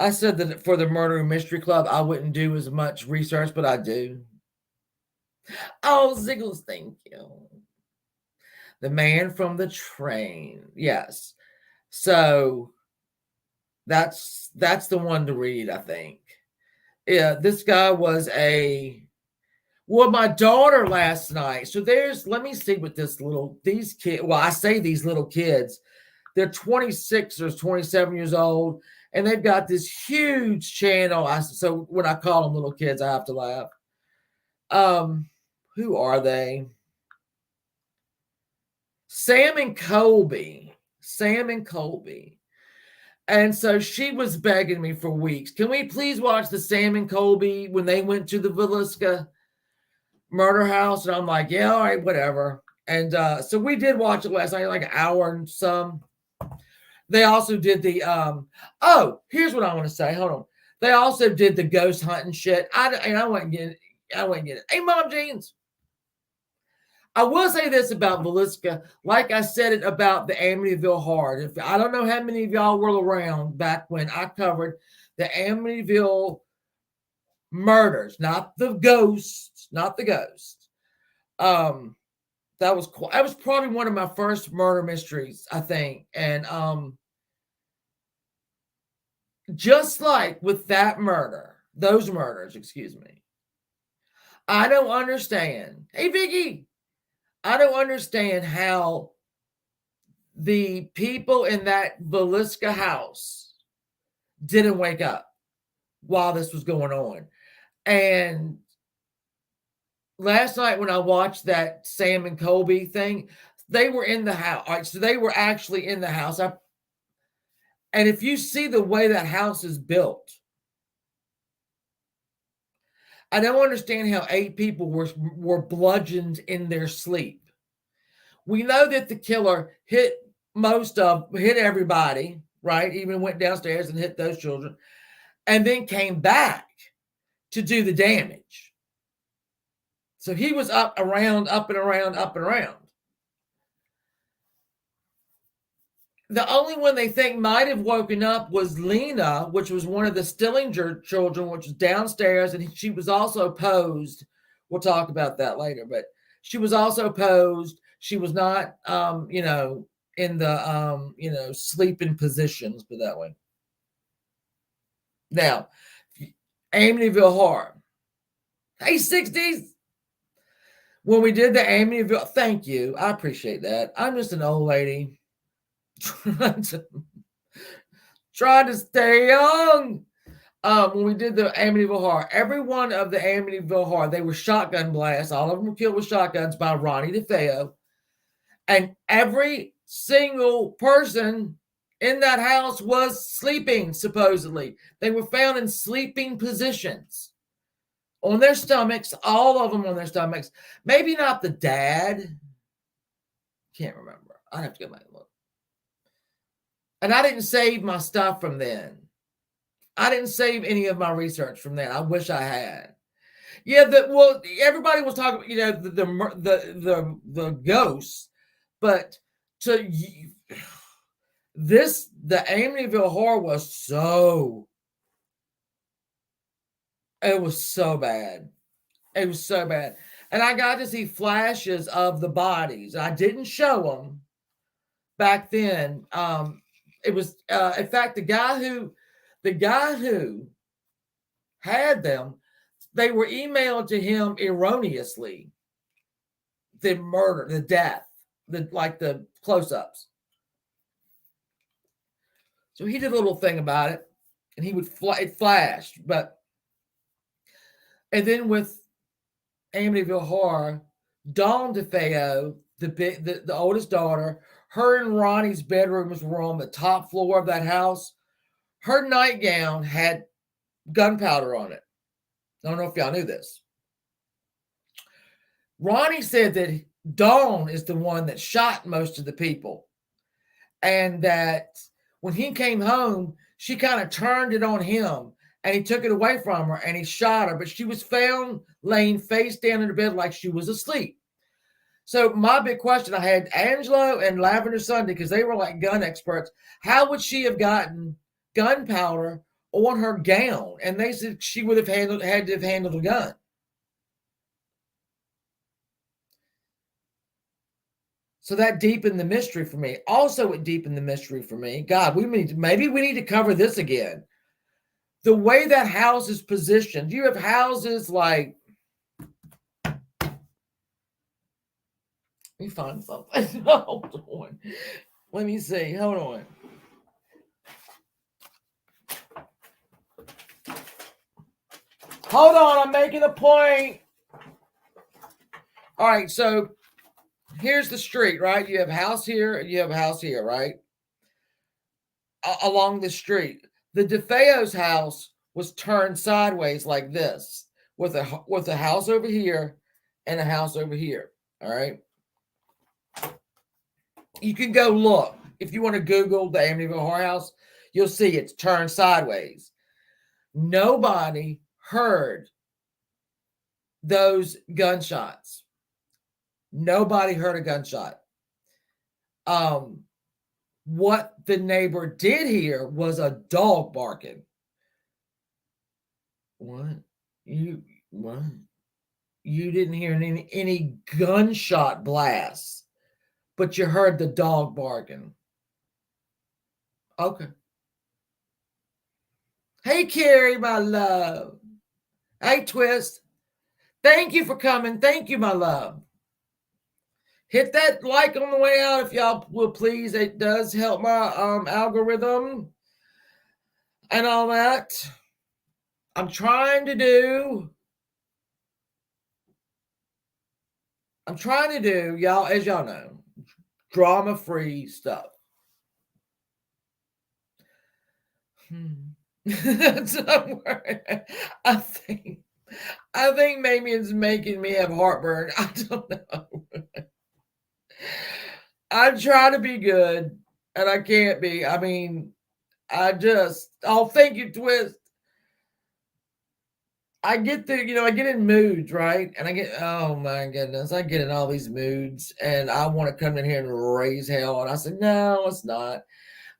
A: said that for the Murder Mystery Club, I wouldn't do as much research, but I do. Oh, Ziggles, thank you. The Man from the Train. Yes. So that's the one to read, I think. Yeah, this guy was my daughter last night. So let me see what these kids, well, I say these little kids, they're 26 or 27 years old, and they've got this huge channel. So when I call them little kids, I have to laugh. Who are they? Sam and Colby. And so she was begging me for weeks. Can we please watch the Sam and Colby when they went to the Villisca murder house? And I'm like, yeah, all right, whatever. And so we did watch it last night, like an hour and some. They also did the here's what I want to say. Hold on. They also did the ghost hunting shit. I wouldn't get it. Hey, Mom Jeans. I will say this about Villisca, like I said it about the Amityville Horror. I don't know how many of y'all were around back when I covered the Amityville murders, not the ghosts. That was probably one of my first murder mysteries, I think. And just like with those murders, excuse me, I don't understand. Hey, Vicky. I don't understand how the people in that Villisca house didn't wake up while this was going on. And last night when I watched that Sam and Colby thing, they were in the house. All right, so they were actually in the house. And if you see the way that house is built, I don't understand how 8 people were bludgeoned in their sleep. We know that the killer hit everybody, right? Even went downstairs and hit those children, and then came back to do the damage. So he was up and around. The only one they think might have woken up was Lena, which was one of the Stillinger children, which was downstairs, and she was also posed. We'll talk about that later, but she was also posed. She was not, in the, sleeping positions, but that way. Now, Amityville Horror. Hey, 60s. When we did the Amityville, thank you. I appreciate that. I'm just an old lady. Trying to stay young. When we did the Amityville Horror, every one of the Amityville Horror, they were shotgun blasts. All of them were killed with shotguns by Ronnie DeFeo. And every single person in that house was sleeping, supposedly. They were found in sleeping positions on their stomachs, all of them on their stomachs. Maybe not the dad. Can't remember. I'd have to go back and look. And I didn't save my stuff from then. I didn't save any of my research from then. I wish I had. Yeah, everybody was talking, the ghosts, but the Amityville Horror was it was so bad. It was so bad. And I got to see flashes of the bodies. I didn't show them back then. It was, in fact, the guy who had them, they were emailed to him erroneously. The murder, the death, the close-ups. So he did a little thing about it, and he would it flashed. And then with Amityville Horror, Dawn DeFeo, the oldest daughter, her and Ronnie's bedrooms were on the top floor of that house. Her nightgown had gunpowder on it. I don't know if y'all knew this. Ronnie said that Dawn is the one that shot most of the people. And that when he came home, she kind of turned it on him and he took it away from her and he shot her, but she was found laying face down in the bed like she was asleep. So my big question, I had Angelo and Lavender Sunday because they were like gun experts. How would she have gotten gunpowder on her gown? And they said she would have had to have handled a gun. So that deepened the mystery for me. Also, it deepened the mystery for me. God, maybe we need to cover this again. The way that house is positioned. You have houses like, let me find something. Hold on. Let me see. Hold on. Hold on. I'm making a point. All right. So here's the street, right? You have a house here and you have a house here, right? Along the street. The DeFeo's house was turned sideways like this with a house over here and a house over here. All right. You can go look. If you want to Google the Amityville Horror House, you'll see it's turned sideways. Nobody heard those gunshots. Nobody heard a gunshot. What the neighbor did hear was a dog barking. What? You didn't hear any gunshot blasts, but you heard the dog barking. Okay. Hey, Carrie, my love. Hey, Twist. Thank you for coming. Thank you, my love. Hit that like on the way out if y'all will, please. It does help my algorithm and all that. I'm trying to do, y'all, as y'all know, drama-free stuff. Don't worry. I think maybe it's making me have heartburn. I don't know. I try to be good, and I can't be. I mean, thank you, Twist. I get I get in moods, right? And oh my goodness, I get in all these moods, and I want to come in here and raise hell. And I said, no, it's not.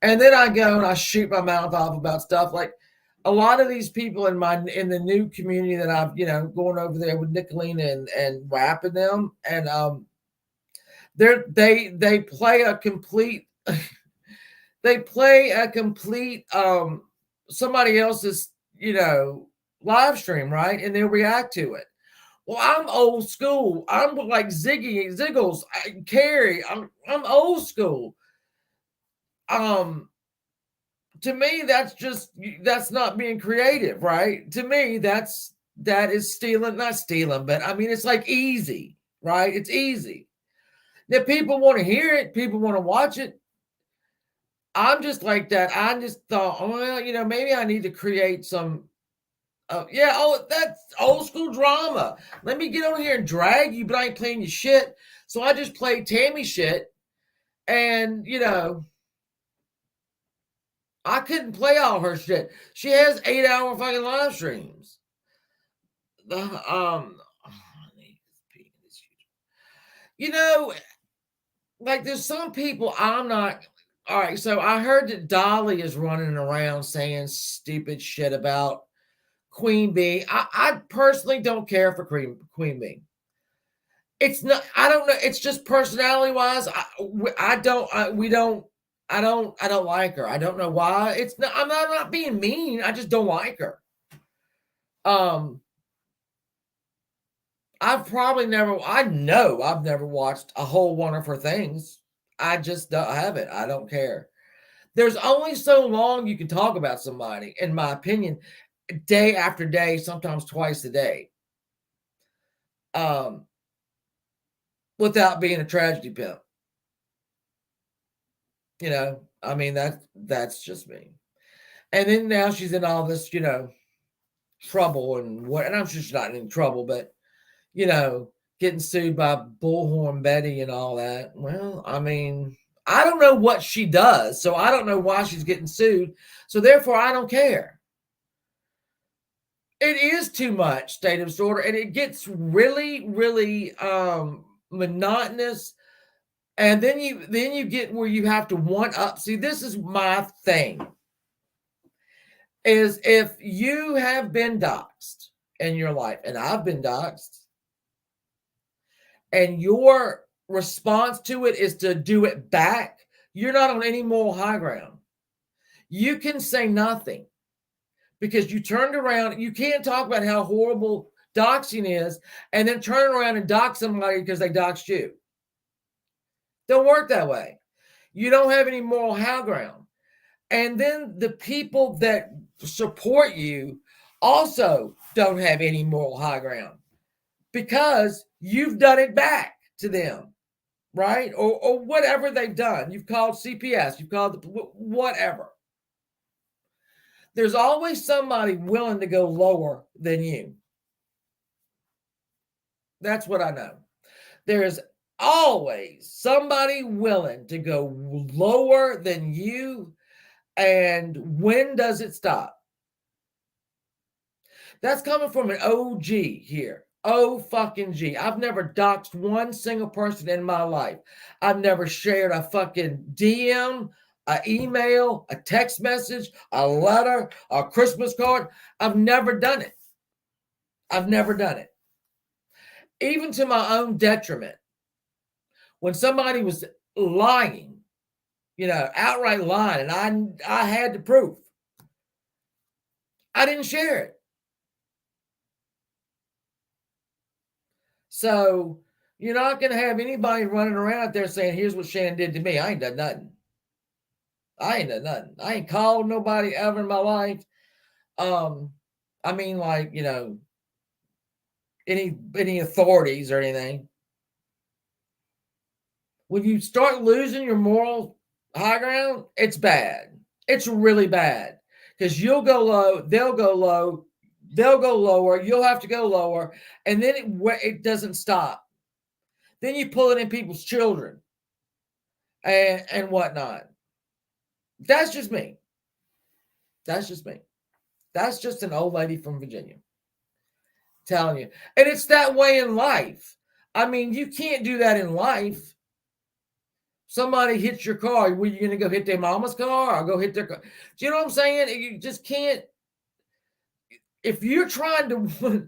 A: And then I go and I shoot my mouth off about stuff like a lot of these people in the new community that I've, going over there with Nicolina and rapping them. And, they play a complete somebody else's live stream, right? And they'll react to it. Well, I'm old school. I'm like Ziggles, Carrie. I'm old school. To me, that's not being creative, right? To me, that is stealing, not stealing, but I mean, it's like easy, right? It's easy. Now, people want to hear it. People want to watch it. I'm just like that. I just thought, well, maybe I need to create some, that's old school drama. Let me get on here and drag you, but I ain't playing your shit. So I just played Tammy shit. And, I couldn't play all her shit. She has 8-hour fucking live streams. Like there's some people I'm not. All right, so I heard that Dolly is running around saying stupid shit about Queen Bee. I personally don't care for Queen Bee. It's not. I don't know. It's just personality wise. I don't like her. I don't know why. It's not. I'm not being mean. I just don't like her. I've never watched a whole one of her things. I just don't have it. I don't care. There's only so long you can talk about somebody, in my opinion, day after day, sometimes twice a day. Without being a tragedy pimp. I mean, that's just me. And then now she's in all this, trouble and I'm sure she's not in trouble, but, getting sued by Bullhorn Betty and all that. Well, I mean, I don't know what she does, so I don't know why she's getting sued. So therefore, I don't care. It is too much state of disorder, and it gets really, really monotonous. And then you get where you have to one up. See, this is my thing. Is if you have been doxxed in your life, and I've been doxxed, and your response to it is to do it back, you're not on any moral high ground. You can say nothing because you turned around. You can't talk about how horrible doxing is and then turn around and dox somebody because they doxed you. Don't work that way. You don't have any moral high ground. And then the people that support you also don't have any moral high ground because you've done it back to them, right? Or whatever they've done. You've called CPS, you've called whatever. There's always somebody willing to go lower than you. That's what I know. There's always somebody willing to go lower than you. And when does it stop? That's coming from an OG here. Oh, fucking G. I've never doxed one single person in my life. I've never shared a fucking DM, an email, a text message, a letter, a Christmas card. I've never done it. I've never done it. Even to my own detriment. When somebody was lying, outright lying, and I had the proof, I didn't share it. So you're not going to have anybody running around out there saying, here's what Shannon did to me. I ain't done nothing. I ain't called nobody ever in my life. Any authorities or anything. When you start losing your moral high ground, it's bad. It's really bad because you'll go low, they'll go low, they'll go lower, you'll have to go lower, and then it doesn't stop. Then you pull it in people's children and whatnot. That's just me. That's just me. That's just an old lady from Virginia telling you. And it's that way in life. I mean, you can't do that in life. Somebody hits your car. Were you going to go hit their mama's car or go hit their car? Do you know what I'm saying? You just can't. If you're trying to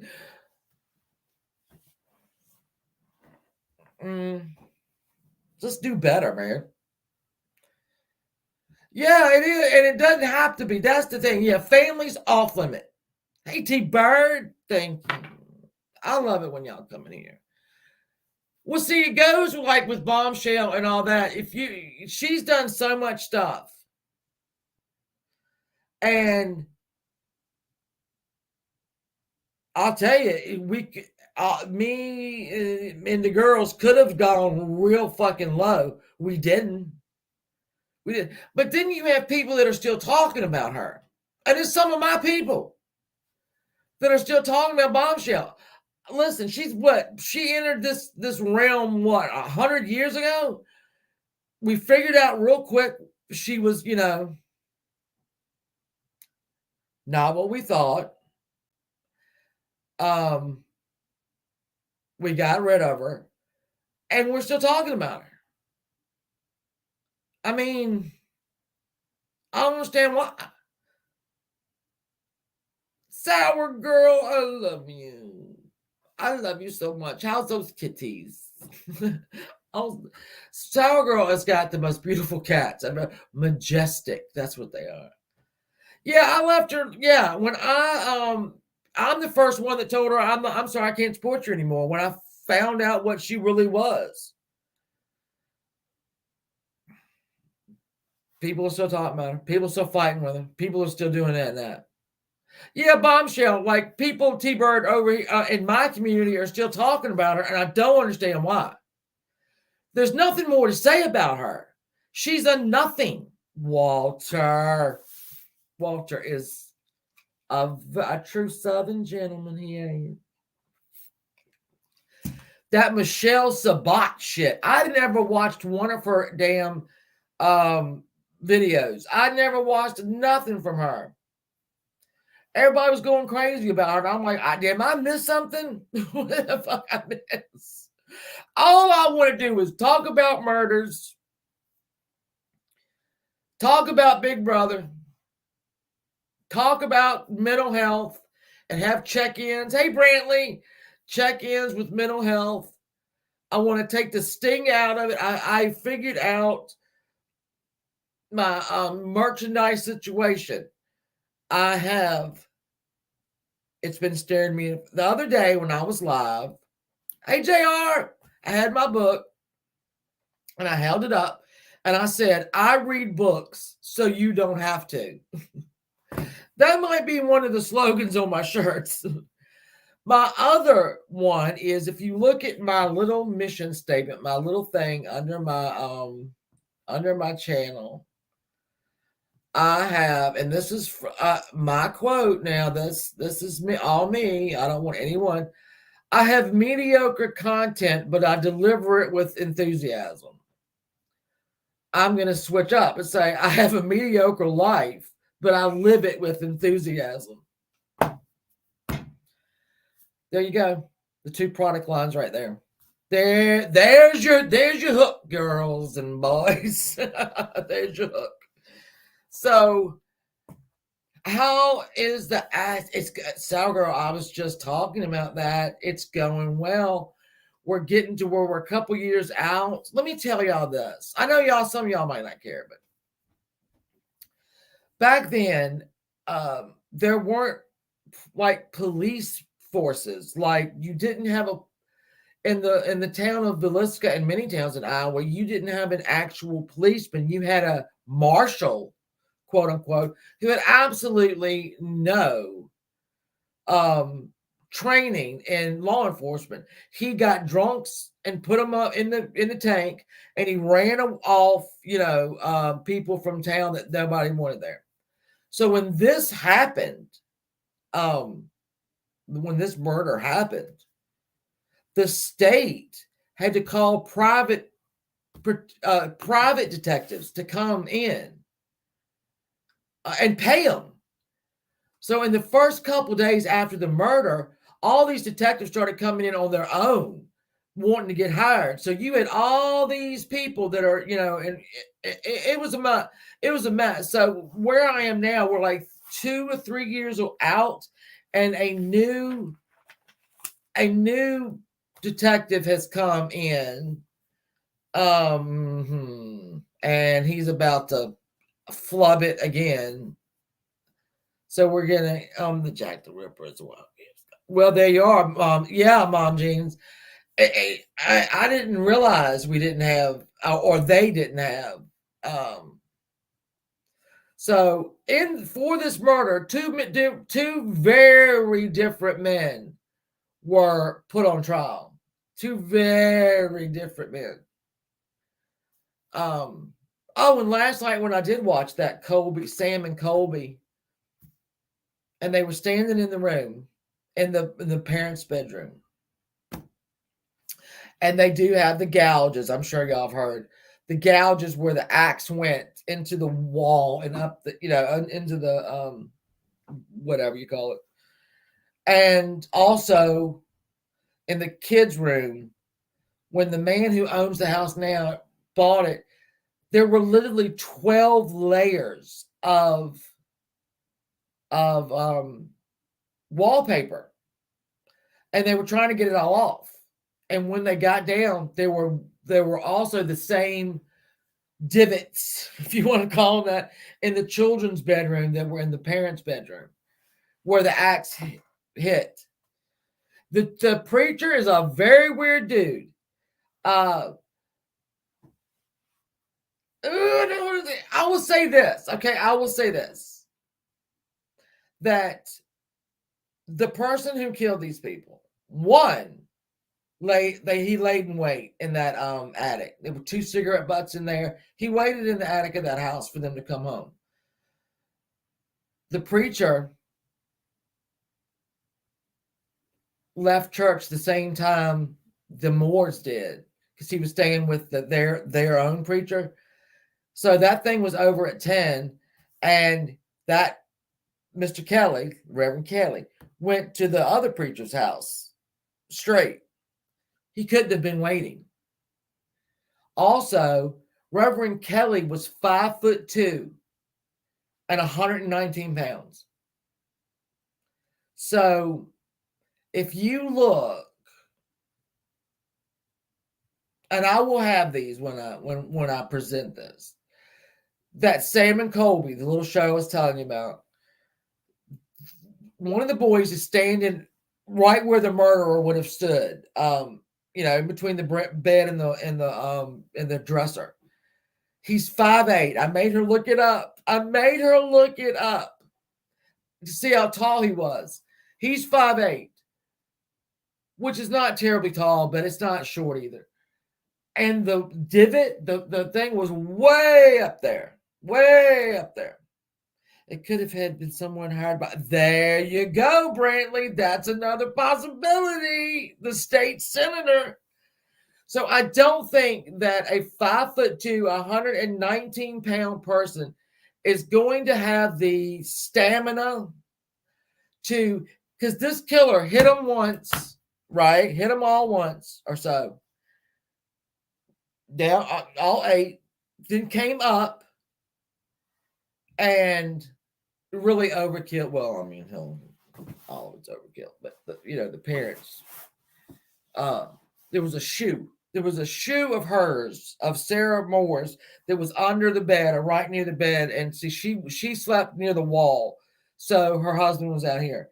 A: just do better, man. Yeah, it is. And it doesn't have to be. That's the thing. Yeah, family's off limit. Hey, T-Bird. Thank you. I love it when y'all come in here. Well, see, it goes like with Bombshell and all that. She's done so much stuff. And I'll tell you, me and the girls could have gone real fucking low. We didn't. But then you have people that are still talking about her. And it's some of my people that are still talking about Bombshell. Listen, she entered this realm, 100 years ago? We figured out real quick she was, not what we thought. We got rid of her, and we're still talking about her. I mean, I don't understand why. Sour girl, I love you. I love you so much. How's those kitties? Sour Girl has got the most beautiful cats. Majestic. That's what they are. Yeah, I left her. Yeah, when I'm the first one that told her I'm sorry, I can't support you anymore. When I found out what she really was. People are still talking about her. People are still fighting with her. People are still doing that and that. Yeah, Bombshell, like people, T-Bird over here, in my community are still talking about her, and I don't understand why. There's nothing more to say about her. She's a nothing. Walter is a true Southern gentleman. He ain't. That Michelle Sabat shit. I never watched one of her damn videos. I never watched nothing from her. Everybody was going crazy about her. And I'm like, damn, I missed something? What the fuck I miss? All I want to do is talk about murders, talk about Big Brother, talk about mental health, and have check-ins. Hey, Brantley, check-ins with mental health. I want to take the sting out of it. I figured out my merchandise situation. It's been staring me the other day when I was live. Hey, JR, I had my book and I held it up and I said, I read books so you don't have to. That might be one of the slogans on my shirts. My other one is, if you look at my little mission statement, my little thing under my channel, I have, and this is my quote now. This is me, all me. I don't want anyone. I have mediocre content, but I deliver it with enthusiasm. I'm going to switch up and say I have a mediocre life, but I live it with enthusiasm. There you go. The two product lines right there. There's your hook, girls and boys. There's your hook. So, how is the act? It's Sour Girl. I was just talking about that. It's going well. We're getting to where we're a couple years out. Let me tell y'all this. I know some of y'all might not care, but back then, there weren't like police forces. Like, you didn't have in the town of Villisca and many towns in Iowa, you didn't have an actual policeman. You had a marshal, quote unquote, who had absolutely no training in law enforcement. He got drunks and put them up in the tank, and he ran off, people from town that nobody wanted there. So when this happened, when this murder happened, the state had to call private detectives to come in and pay them. So in the first couple days after the murder, all these detectives started coming in on their own, wanting to get hired. So you had all these people that are, and it was a mess. So where I am now, we're like 2 or 3 years out, and a new detective has come in, and he's about to flub it again. So we're gonna the Jack the Ripper as well. Well, there you are, Mom. Yeah, Mom Jeans. I didn't realize we didn't have, or they didn't have. So for this murder, two very different men were put on trial. Two very different men. And last night when I did watch that Sam and Colby, and they were standing in the room, in the parents' bedroom, and they do have the gouges. I'm sure y'all have heard the gouges where the axe went into the wall and up the, into the whatever you call it, and also in the kids' room, when the man who owns the house now bought it, there were literally 12 layers of wallpaper, and they were trying to get it all off. And when they got down, there were also the same divots, if you want to call them that, in the children's bedroom that were in the parents' bedroom, where the axe hit. The preacher is a very weird dude. I will say this, okay? I will say this. That the person who killed these people, he laid in wait in that attic. There were 2 cigarette butts in there. He waited in the attic of that house for them to come home. The preacher left church the same time the Moores did, because he was staying with their own preacher. So that thing was over at 10, and that Mr. Kelly, Reverend Kelly, went to the other preacher's house straight. He couldn't have been waiting. Also, Reverend Kelly was 5'2" and 119 pounds. So if you look, and I will have these when I present this, that Sam and Colby, the little show I was telling you about, one of the boys is standing right where the murderer would have stood, in between the bed and the dresser. He's 5'8". I made her look it up. To see how tall he was. He's 5'8", which is not terribly tall, but it's not short either. And the divot, the thing was way up there. It could have had been someone hired by. There you go, Brantley. That's another possibility. The state senator. So I don't think that a 5'2", 119-pound person is going to have the stamina to, because this killer hit them once, right? Hit them all once or so. Down all 8, then came up and really overkill. Well, I mean, all of it's overkill, but the parents. There was a shoe. There was a shoe of hers, of Sarah Moore's, that was under the bed or right near the bed, and see, she slept near the wall, so her husband was out here.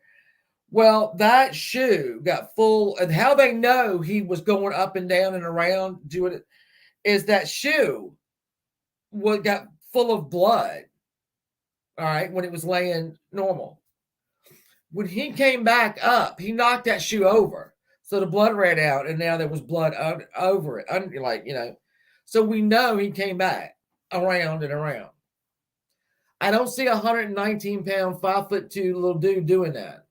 A: Well, that shoe got full, and how they know he was going up and down and around doing it is that shoe got full of blood. All right, when it was laying normal. When he came back up, he knocked that shoe over. So the blood ran out, and now there was blood over it. So we know he came back around and around. I don't see a 119-pound, 5'2" little dude doing that.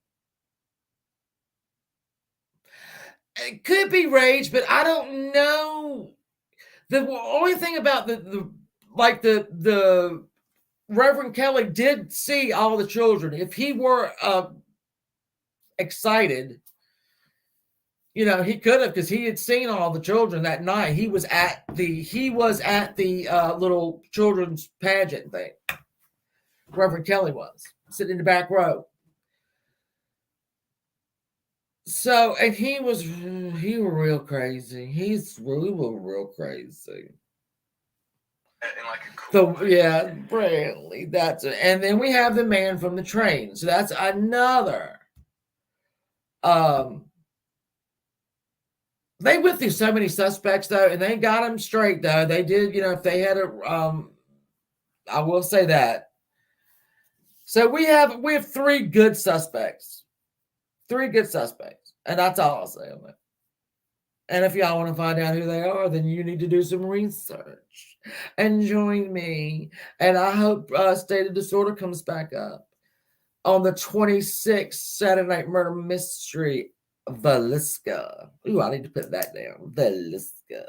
A: It could be rage, but I don't know. The only thing about the Reverend Kelly did see all the children. If he were excited, he could have, because he had seen all the children that night. He was at the little children's pageant thing. Reverend Kelly was sitting in the back row. So, and he was real crazy. We were real crazy.
B: In like a cool way.
A: Yeah, Brantley. That's it. And then we have the man from the train. So that's another. They went through so many suspects though, and they got them straight though. They did, if they had I will say that. So we have 3 good suspects. 3 good suspects. And that's all I'll say on that. And if y'all want to find out who they are, then you need to do some research and join me. And I hope State of Disorder comes back up on the 26th Saturday Night Murder Mystery, Villisca. Ooh, I need to put that down. Villisca.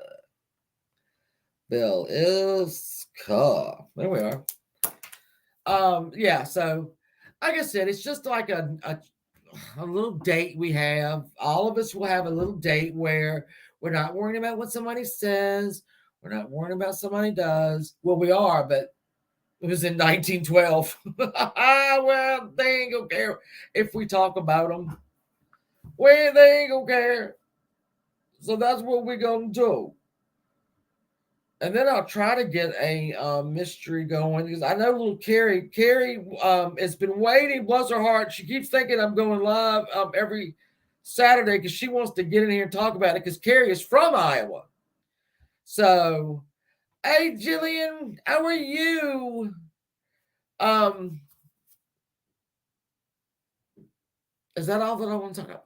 A: There we are. Yeah, so like I said, it's just like a little date we have. All of us will have a little date where we're not worrying about what somebody says. We're not worrying about somebody does. Well, we are, but it was in 1912. Well, they ain't gonna care if we talk about them. Well, they ain't gonna care. So that's what we're gonna do. And then I'll try to get a mystery going, because I know little Carrie has been waiting, bless her heart. She keeps thinking I'm going live every Saturday because she wants to get in here and talk about it, because Carrie is from Iowa. So, hey, Jillian, how are you? Is that all that I want to talk about?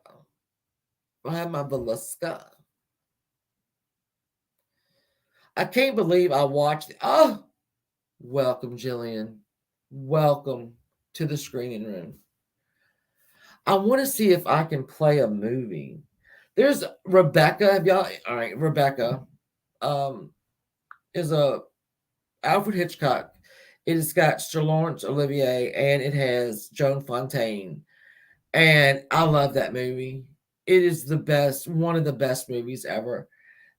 A: I have my Villisca. I can't believe I watched it. Oh, welcome, Jillian. Welcome to the screening room. I want to see if I can play a movie. There's Rebecca. Have y'all? All right, Rebecca is a Alfred Hitchcock. It has got Sir Laurence Olivier and it has Joan Fontaine. And I love that movie. It is the best, one of the best movies ever.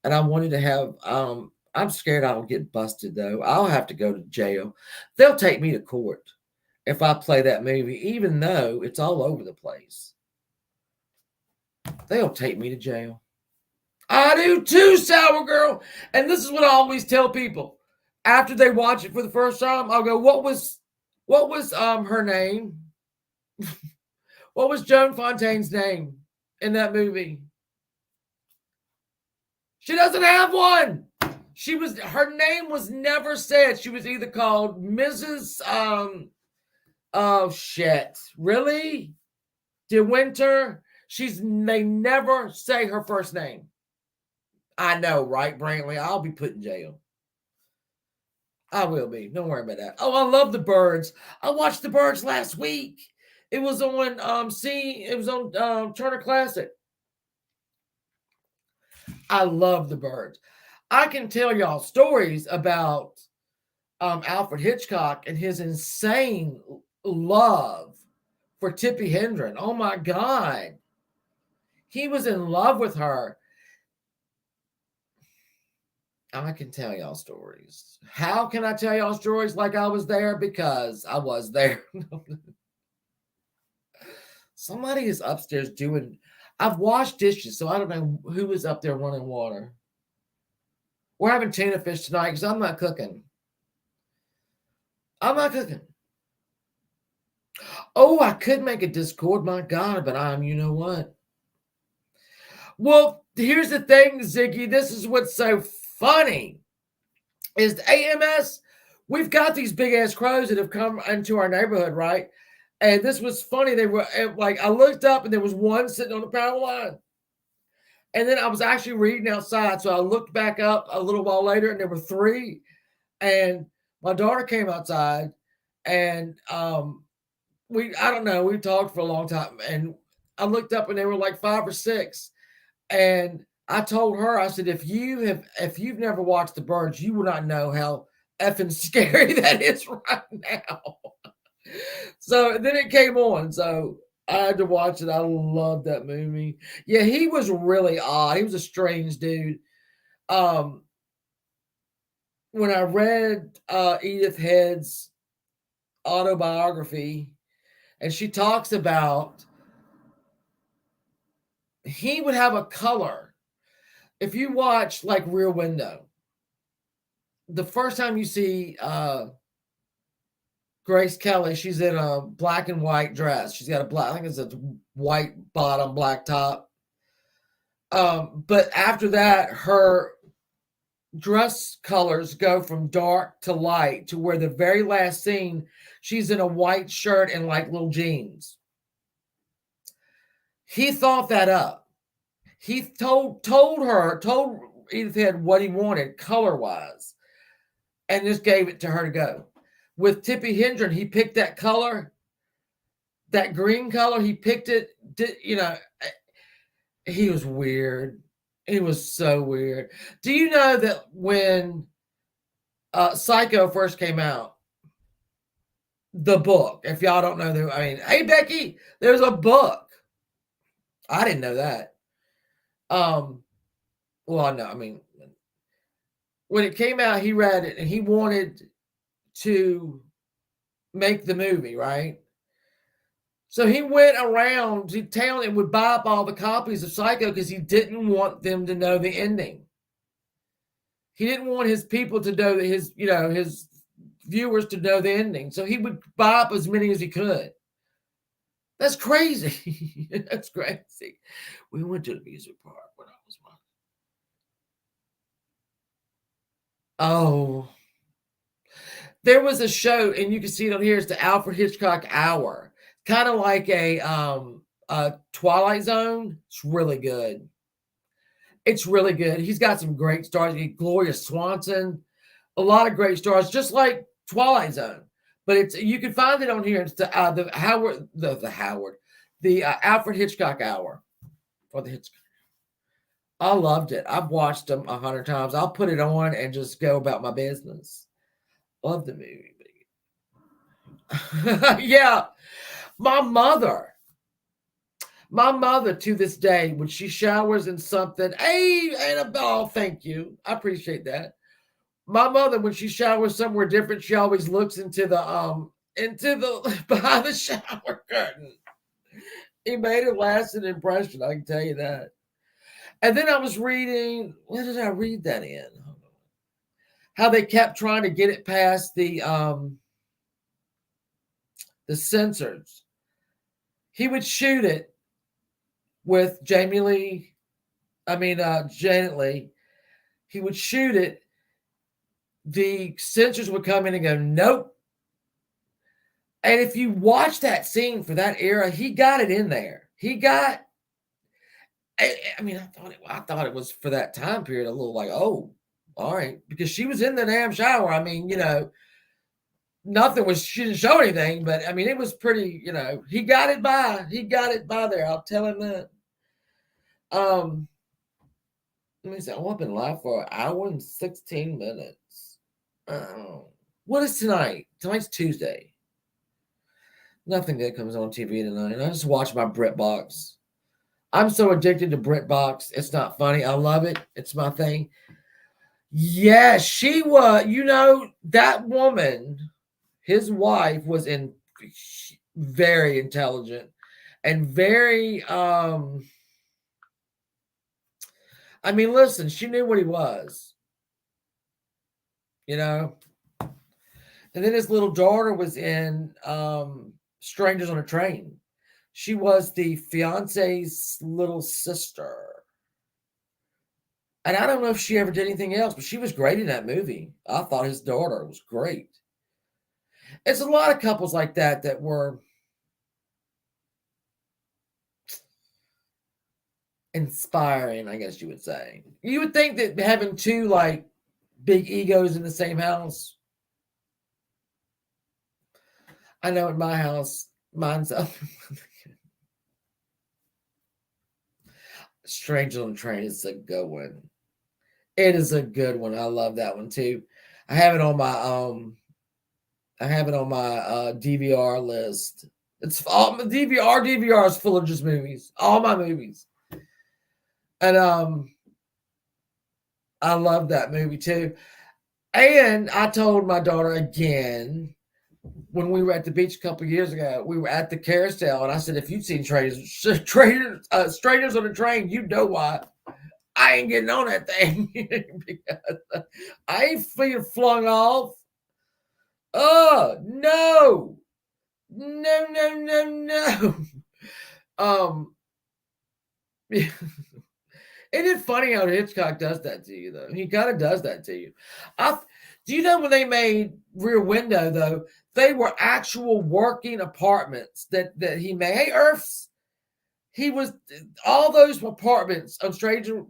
A: And I wanted to have, I'm scared I'll get busted though. I'll have to go to jail. They'll take me to court if I play that movie, even though it's all over the place. They'll take me to jail. I do too, Sour Girl. And this is what I always tell people. After they watch it for the first time, I'll go, what was her name? What was Joan Fontaine's name in that movie? She doesn't have one. Her name was never said. She was either called Mrs. Oh shit. Really? De Winter? They never say her first name. I know, right, Brantley? I'll be put in jail. I will be. Don't worry about that. Oh, I love The Birds. I watched The Birds last week. It was on Turner Classic. I love The Birds. I can tell y'all stories about Alfred Hitchcock and his insane love for Tippi Hedren. Oh my God. He was in love with her. I can tell y'all stories. How can I tell y'all stories like I was there? Because I was there. Somebody is upstairs I've washed dishes, so I don't know who is up there running water. We're having tuna fish tonight because I'm not cooking. Oh, I could make a Discord, my God, but you know what? Well, here's the thing, Ziggy. This is what's so funny. Is the AMS, we've got these big-ass crows that have come into our neighborhood, right? And this was funny. They were like, I looked up and there was one sitting on the power line. And then I was actually reading outside. So I looked back up a little while later and there were three. And my daughter came outside and I don't know, we talked for a long time. And I looked up and they were like 5 or 6. And I told her, I said, if you've never watched The Birds, you will not know how effing scary that is right now. So then it came on. So I had to watch it. I love that movie. Yeah, he was really odd. He was a strange dude. When I read Edith Head's autobiography, and she talks about he would have a color. If you watch like Rear Window, the first time you see Grace Kelly, she's in a black and white dress. She's got I think it's a white bottom, black top. But after that, her dress colors go from dark to light to where the very last scene, she's in a white shirt and like little jeans. He thought that up. He told Edith Head what he wanted color-wise and just gave it to her to go. With Tippi Hedren, he picked that color, that green color. He picked it. He was weird. He was so weird. Do you know that when Psycho first came out, the book, if y'all don't know, hey, Becky, there's a book. I didn't know that. Well, no, when it came out, he read it and he wanted to make the movie, right? So he went around to town and would buy up all the copies of Psycho because he didn't want them to know the ending. He didn't want his people to know his viewers to know the ending. So he would buy up as many as he could. That's crazy. That's crazy. We went to the music park when I was one. Oh. There was a show, and you can see it on here. It's the Alfred Hitchcock Hour. Kind of like a Twilight Zone. It's really good. It's really good. He's got some great stars. Gloria Swanson. A lot of great stars, just like Twilight Zone. But you can find it on here. It's the Alfred Hitchcock Hour. Or the Hitchcock. I loved it. I've watched them 100 times. I'll put it on and just go about my business. Love the movie. Yeah. My mother to this day, when she showers in something, hey, Annabelle, thank you. I appreciate that. My mother, when she showers somewhere different, she always looks into the behind the shower curtain. He made a lasting impression, I can tell you that. And then I was reading, where did I read that in? How they kept trying to get it past the censors. He would shoot it with Janet Leigh. He would shoot it. The censors would come in and go, nope. And if you watch that scene for that era, he got it in there. I thought it was for that time period a little like, oh, all right, because she was in the damn shower. I mean, she didn't show anything, but I mean, it was pretty, he got it by there. I'll tell him that. Let me see. I've been live for 1 hour and 16 minutes. What is tonight? Tonight's Tuesday. Nothing good comes on TV tonight. I just watch my BritBox. I'm so addicted to BritBox. It's not funny. I love it. It's my thing. Yes, she was. That woman, his wife, was very intelligent and very. Listen, she knew what he was. And then his little daughter was in Strangers on a Train. She was the fiance's little sister. And I don't know if she ever did anything else, but she was great in that movie. I thought his daughter was great. It's a lot of couples like that were inspiring, I guess you would say. You would think that having two big egos in the same house. I know in my house, mine's up. Strangers on a Train is a good one. It is a good one. I love that one too. I have it on my DVR list. It's all my DVR is full of just movies. All my movies. And I love that movie too. And I told my daughter again, when we were at the beach a couple of years ago, we were at the carousel, and I said, if you'd seen Strangers on a Train, you'd know why I ain't getting on that thing. Because I ain't feeling flung off. Oh, no. No. Isn't it funny how Hitchcock does that to you, though? He kind of does that to you. Do you know when they made Rear Window, though, they were actual working apartments that he made? Hey, Earths, all those apartments on Rear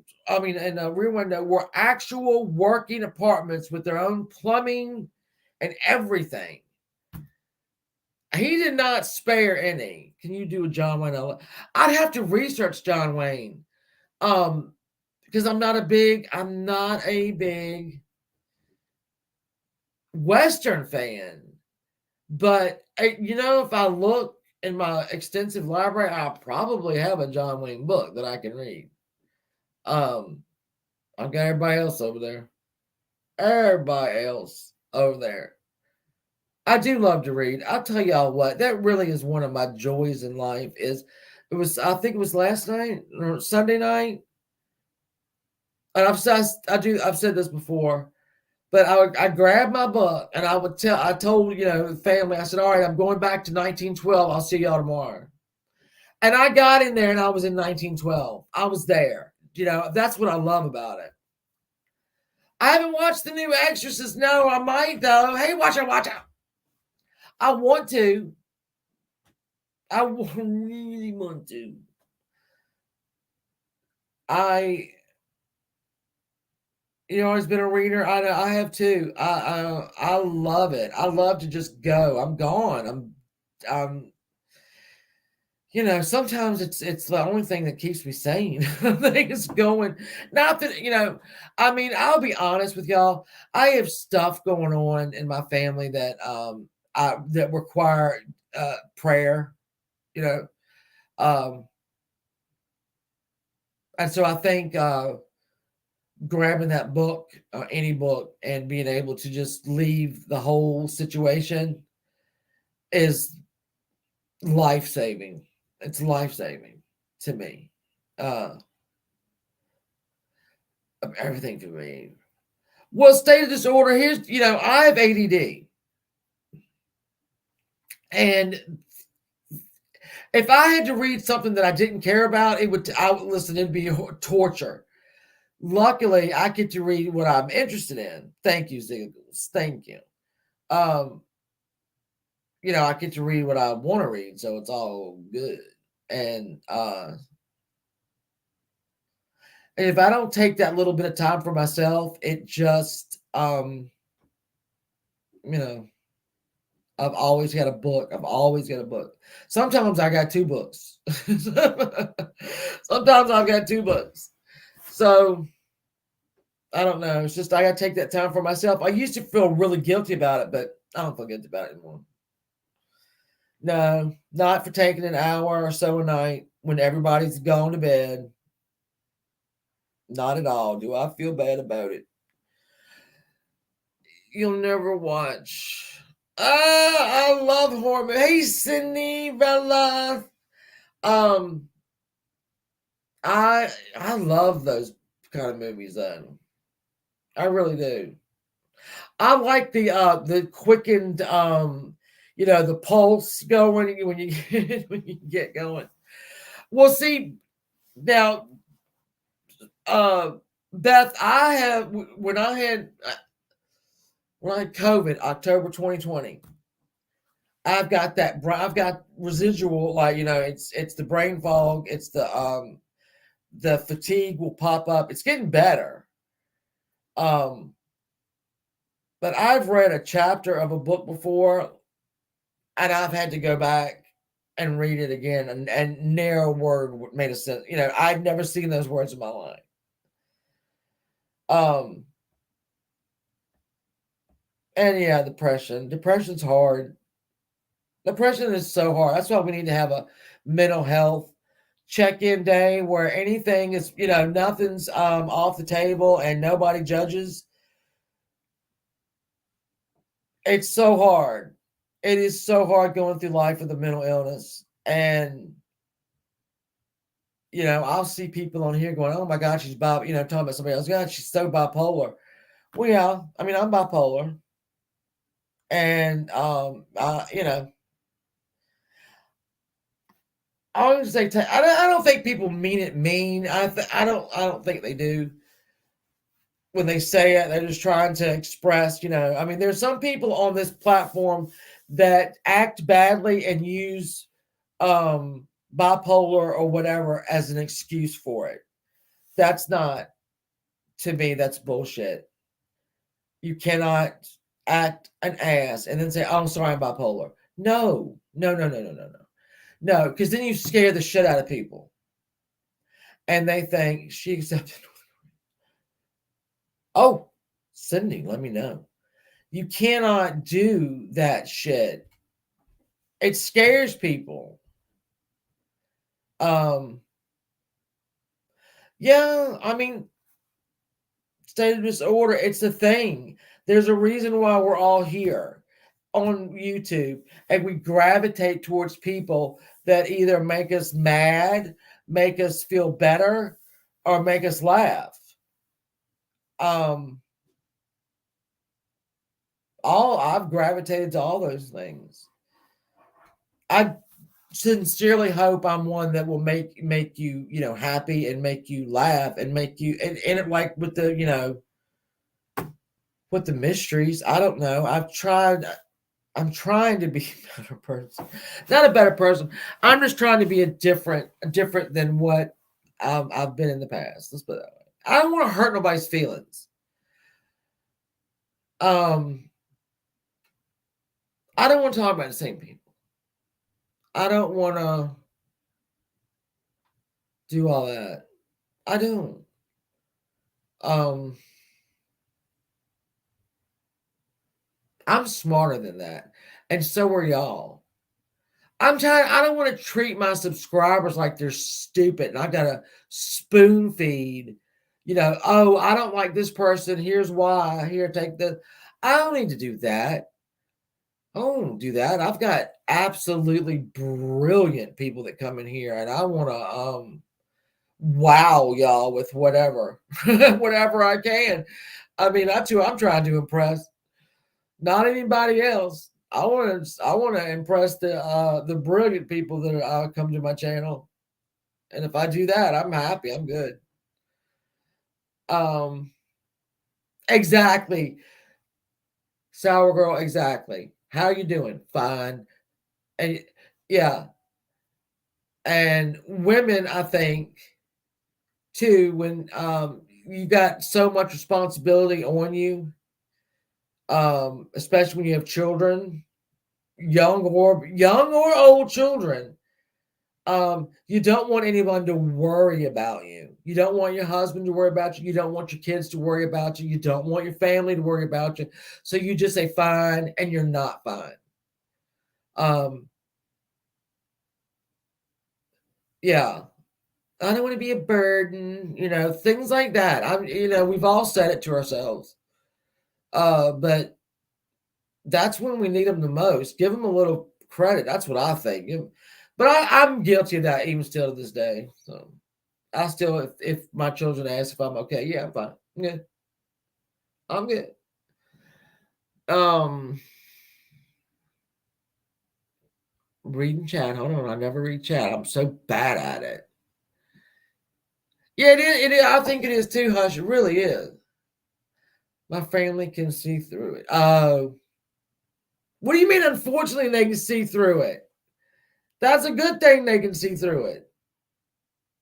A: Window were actual working apartments with their own plumbing and everything. He did not spare any. Can you do a John Wayne? I'd have to research John Wayne. Because I'm not a big Western fan, but if I look in my extensive library, I probably have a John Wayne book that I can read. I've got everybody else over there. I do love to read. I'll tell y'all what, that really is one of my joys in life. I think it was last night or Sunday night. And I've said this before, but I grabbed my book and I told the family, I said, all right, I'm going back to 1912. I'll see y'all tomorrow. And I got in there and I was in 1912. I was there. That's what I love about it. I haven't watched the new Exorcist. No, I might though. Hey, watch out. I want to. I really want to. Always been a reader. I have too. I love it. I love to just go. I'm gone. you know, sometimes it's the only thing that keeps me sane. I think it's going, not that, you know, I mean, I'll be honest with y'all. I have stuff going on in my family that that require prayer, you know. And so I think grabbing that book, any book, and being able to just leave the whole situation is life-saving. It's life-saving to me. Everything for me. Well, state of disorder, here's, you know, I have ADD. And if I had to read something that I didn't care about, I would listen, it'd be torture. Luckily, I get to read what I'm interested in. Thank you, Ziggles. Thank you. You know, I get to read what I want to read, so it's all good. And if I don't take that little bit of time for myself, it just, you know, I've always got a book. I've always got a book. Sometimes I got 2 books. Sometimes I've got 2 books. So I don't know. It's just I got to take that time for myself. I used to feel really guilty about it, but I don't feel guilty about it anymore. No, not for taking an hour or so a night when everybody's gone to bed. Not at all. Do I feel bad about it? You'll never watch. I love horror. Hey, Cindy, Bella. I love those kind of movies. Then I really do. I like the quickened, you know, the pulse going when you when you get going. Well, see now, Beth, I have when I had COVID, October 2020. I've got residual, like, you know, it's the brain fog, it's the fatigue will pop up. It's getting better. But I've read a chapter of a book before, and I've had to go back and read it again, and narrow word made a sense. You know, I've never seen those words in my life. And yeah, depression. Depression's hard. Depression is so hard. That's why we need to have a mental health check-in day where anything is, you know, nothing's off the table and nobody judges. It's so hard. It is so hard going through life with a mental illness. And, you know, I'll see people on here going, oh my God, she's bipolar, you know, talking about somebody else. God, she's so bipolar. Well, yeah, I mean, I'm bipolar. And, you know, I always say, I don't think people mean it mean. I don't think they do. When they say it, they're just trying to express, you know, I mean, there's some people on this platform that act badly and use bipolar or whatever as an excuse for it. That's not, to me, that's bullshit. You cannot act an ass and then say, oh, I'm sorry, I'm bipolar. No, because then you scare the shit out of people. And they think she accepted. Oh, Cindy, let me know. You cannot do that shit. It scares people. Yeah, I mean, state of disorder, it's a thing. There's a reason why we're all here on YouTube, and we gravitate towards people that either make us mad, make us feel better, or make us laugh. I've gravitated to all those things. I sincerely hope I'm one that will make you, you know, happy and make you laugh and make you and it, like with the, you know, with the mysteries. I don't know. I'm trying to be a better person. Not a better person. I'm just trying to be different than what I've been in the past. Let's put it that way. I don't want to hurt nobody's feelings. I don't want to talk about the same people. I don't want to do all that. I don't. I'm smarter than that. And so are y'all. I don't want to treat my subscribers like they're stupid and I got to spoon feed, oh, I don't like this person. Here's why. Here, take this. I don't need to do that. I don't do that. I've got absolutely brilliant people that come in here and I want to wow y'all with whatever, whatever I can. I mean, I'm trying to impress, not anybody else. I want to impress the brilliant people that come to my channel, and if I do that, I'm happy. I'm good. Exactly, Sour Girl. Exactly. How you doing? Fine. And yeah, and women, I think, too, when you got so much responsibility on you, especially when you have children, young or old children, you don't want anyone to worry about you. You don't want your husband to worry about you. You don't want your kids to worry about you. You don't want your family to worry about you. So you just say fine, and you're not fine. Yeah. I don't want to be a burden, things like that. We've all said it to ourselves. But that's when we need them the most. Give them a little credit. That's what I think. But I'm guilty of that even still to this day. So I still, if my children ask if I'm okay, yeah, I'm fine. I'm good. I'm good. Reading chat. Hold on. I never read chat. I'm so bad at it. Yeah, it is. I think it is too, Hush. It really is. My family can see through it. What do you mean, unfortunately, they can see through it? That's a good thing they can see through it.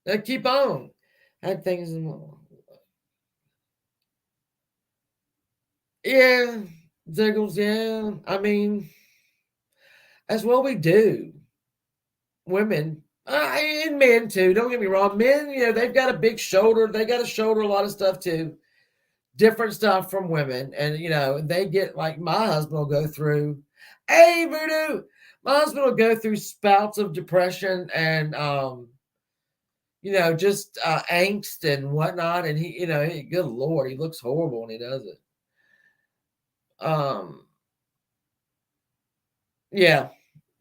A: They keep on. Had things in. Yeah, Ziggles, yeah. I mean, that's what we do. Women, and men too. Don't get me wrong. Men, they've got a big shoulder. They got to shoulder a lot of stuff too. Different stuff from women. And, they get, like, my husband will go through, hey, Voodoo. My husband will go through spouts of depression and, just angst and whatnot. And he, good Lord, he looks horrible when he does it. Yeah,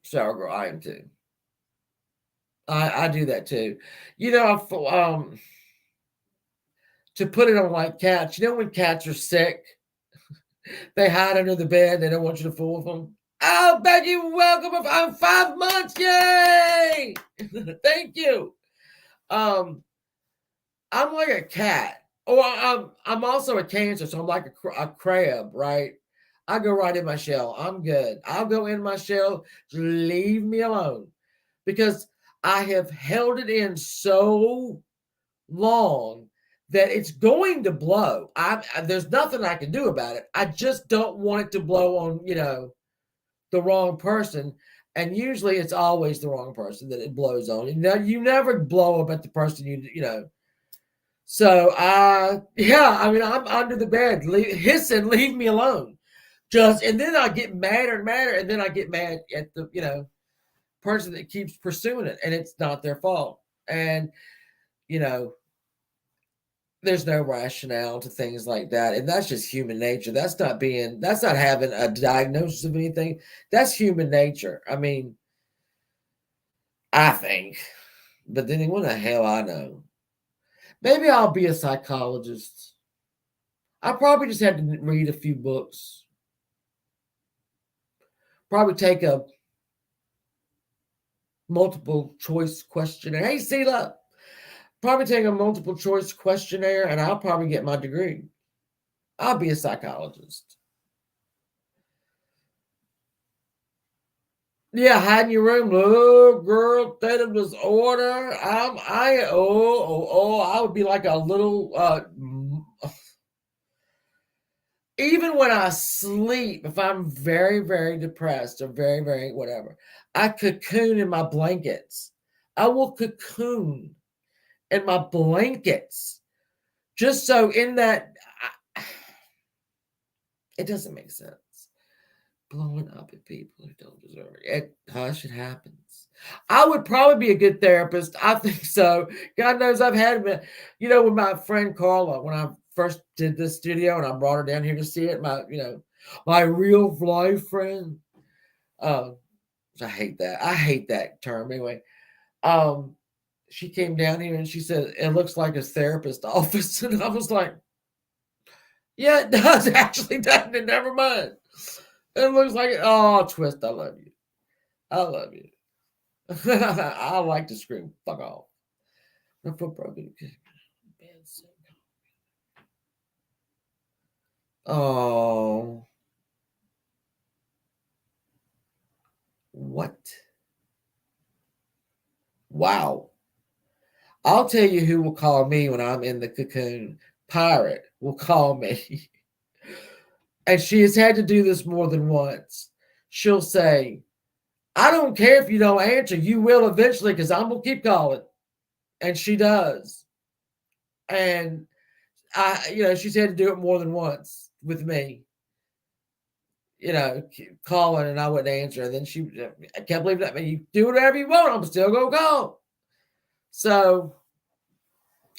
A: Sour Girl, I am too. I do that too. To put it on like cats, when cats are sick, they hide under the bed. They don't want you to fool with them. Oh, Becky, welcome. I'm 5 months. Yay! Thank you. I'm like a cat. Oh, I'm also a Cancer, so I'm like a crab, right? I go right in my shell. I'm good. I'll go in my shell. Just leave me alone, because I have held it in so long that it's going to blow. There's nothing I can do about it. I just don't want it to blow on, the wrong person. And usually it's always the wrong person that it blows on. You never blow up at the person So I'm under the bed, hissing, leave me alone. And then I get madder and madder, and then I get mad at the, person that keeps pursuing it, and it's not their fault. And, there's no rationale to things like that. And that's just human nature. That's not having a diagnosis of anything. That's human nature. I mean, I think. But then what the hell I know? Maybe I'll be a psychologist. I probably just had to read a few books. Probably take a multiple choice questionnaire. Hey, Sela. Probably take a multiple choice questionnaire, and I'll probably get my degree. I'll be a psychologist. Yeah, hide in your room. Oh, girl, that was order. I would be like a little, even when I sleep, if I'm very, very depressed or very, very whatever, I cocoon in my blankets. I will cocoon and my blankets. Just so in that, it doesn't make sense. Blowing up at people who don't deserve it. Hush, it happens. I would probably be a good therapist. I think so. God knows I've had, with my friend Carla, when I first did this studio and I brought her down here to see it, my real life friend. I hate that. I hate that term anyway. She came down here and she said, it looks like a therapist office. And I was like, yeah, it does actually, doesn't it? Never mind. It looks like it. Oh, Twist, I love you. I love you. I like to scream, fuck off. Oh. What? Wow. I'll tell you who will call me when I'm in the cocoon. Pirate will call me. And she has had to do this more than once. She'll say, I don't care if you don't answer. You will eventually because I'm going to keep calling. And she does. And she's had to do it more than once with me. Calling and I wouldn't answer. And then I can't believe that. You do whatever you want. I'm still going to call. So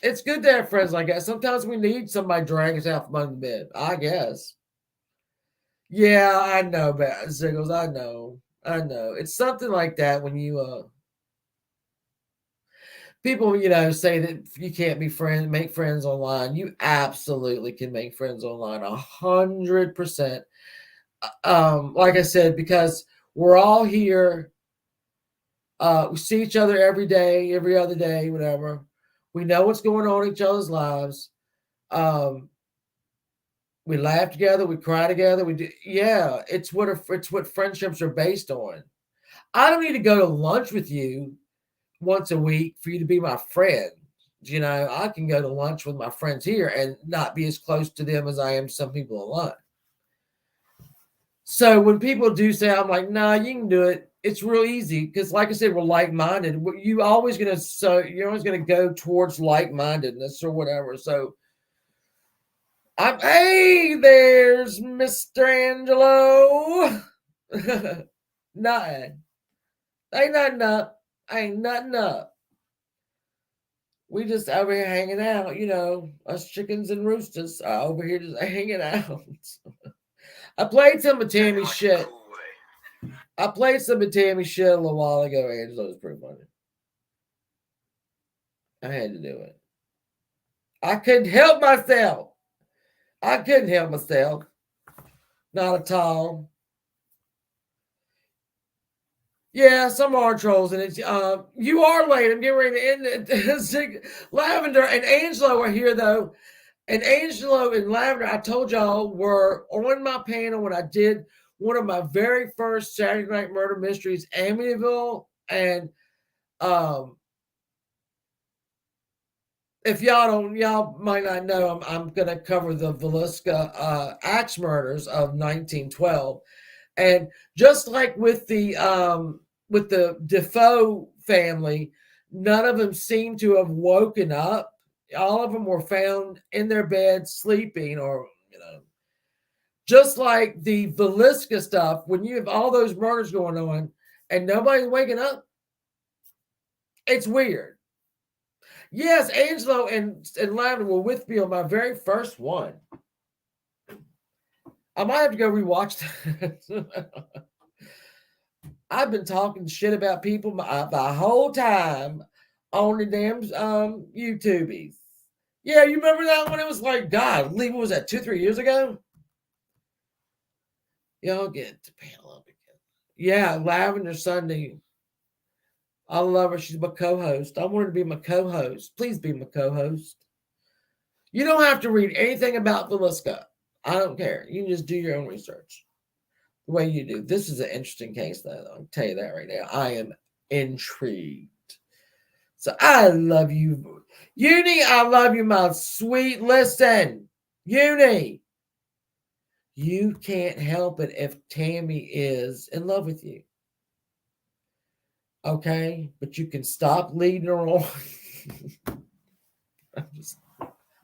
A: it's good to have friends like that. Sometimes we need somebody dragging us out from under the bed, I guess. Yeah, I know, Ziggles. I know. It's something like that when you people, say that you can't make friends online. You absolutely can make friends online, 100%. Like I said, because we're all here. We see each other every day, every other day, whatever. We know what's going on in each other's lives. We laugh together, we cry together. It's what friendships are based on. I don't need to go to lunch with you once a week for you to be my friend. I can go to lunch with my friends here and not be as close to them as I am some people online. So when people do say, I'm like, nah, you can do it. It's real easy because, like I said, we're like-minded. You're always going to go towards like-mindedness or whatever. So, hey, there's Mr. Angelo. Nothing. Ain't nothing up. Ain't nothing up. We just over here hanging out, us chickens and roosters are over here just hanging out. I played some of Tammy's shit. I played some of Tammy's shit a little while ago. Angelo was pretty funny. I had to do it. I couldn't help myself. Not at all. Yeah, some are trolls, and it's you are late. I'm getting ready to end it. Lavender and Angelo are here though, and Angelo and Lavender, I told y'all, were on my panel when I did one of my very first Saturday Night Murder Mysteries, Amityville, and if y'all might not know, I'm going to cover the Villisca axe murders of 1912, and just like with the Defoe family, none of them seem to have woken up. All of them were found in their bed sleeping, or just like the Villisca stuff. When you have all those murders going on and nobody's waking up, it's weird. Yes, Angelo and Lavender were with me on my very first one. I might have to go rewatch that. I've been talking shit about people the whole time on the damn YouTubies. Yeah, you remember that one? It was like, God, what was that, 2-3 years ago? Y'all get the panel up again. Yeah, Lavender Sunday. I love her. She's my co-host. I want her to be my co-host. Please be my co-host. You don't have to read anything about Villisca. I don't care. You can just do your own research the way you do. This is an interesting case, though. I'll tell you that right now. I am intrigued. So I love you. Uni, I love you, my sweet. Listen, Uni, you can't help it if Tammy is in love with you. Okay? But you can stop leading her on.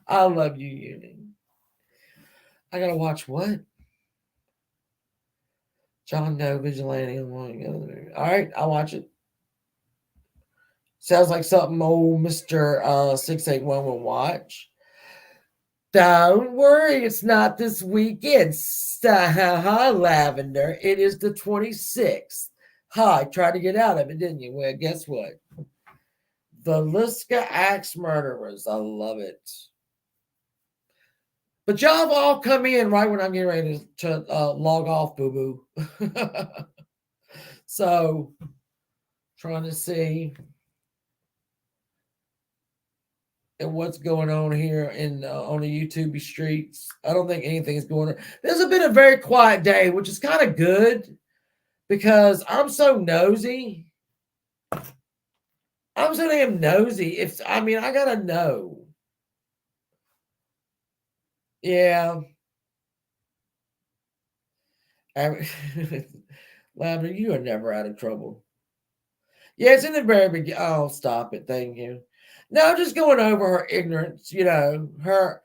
A: I love you, Uni. I gotta watch what? John Doe Vigilante. All right, I'll watch it. Sounds like something old Mr. 681 will watch. Don't worry, it's not this weekend. Lavender. It is the 26th. I tried to get out of it, didn't you? Well, guess what? The Liska Axe Murderers. I love it. But y'all have all come in right when I'm getting ready to log off, boo-boo. So, trying to see what's going on here on the YouTube streets. I don't think anything is going on. This has been a very quiet day, which is kind of good because I'm so nosy. I'm so damn nosy. I gotta know. Yeah. Lavender, you are never out of trouble. Yeah, it's in the very beginning. Oh, stop it. Thank you. No, just going over her ignorance, her.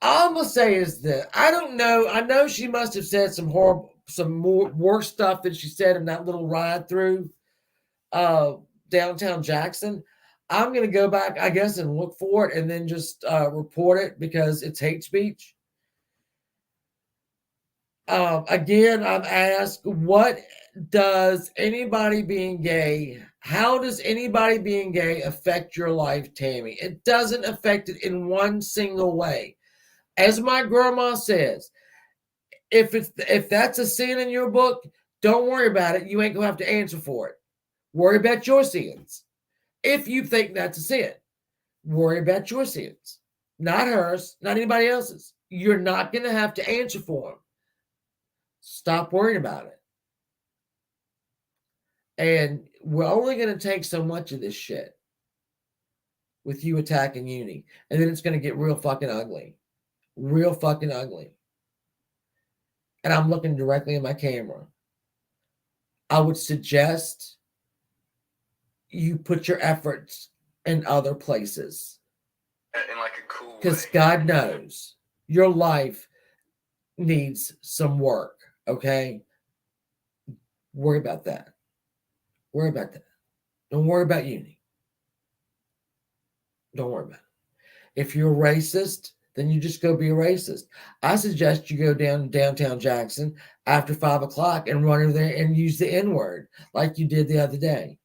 A: All I'm gonna say is that I don't know. I know she must have said some more worse stuff than she said in that little ride through downtown Jackson. I'm gonna go back, I guess, and look for it and then just report it because it's hate speech. Again, I'm asked, what does anybody being gay, how does anybody being gay affect your life, Tammy? It doesn't affect it in one single way. As my grandma says, if that's a sin in your book, don't worry about it. You ain't gonna have to answer for it. Worry about your sins. If you think that's a sin, worry about your sins, not hers, not anybody else's. You're not gonna have to answer for them. Stop worrying about it. And we're only going to take so much of this shit with you attacking Uni. And then it's going to get real fucking ugly. Real fucking ugly. And I'm looking directly at my camera. I would suggest you put your efforts in other places.
B: In like a cool way.
A: Because God knows your life needs some work. Okay? Worry about that. Worry about that. Don't worry about Uni. Don't worry about it. If you're a racist, then you just go be a racist. I suggest you go down to downtown Jackson after 5 o'clock and run over there and use the N-word like you did the other day.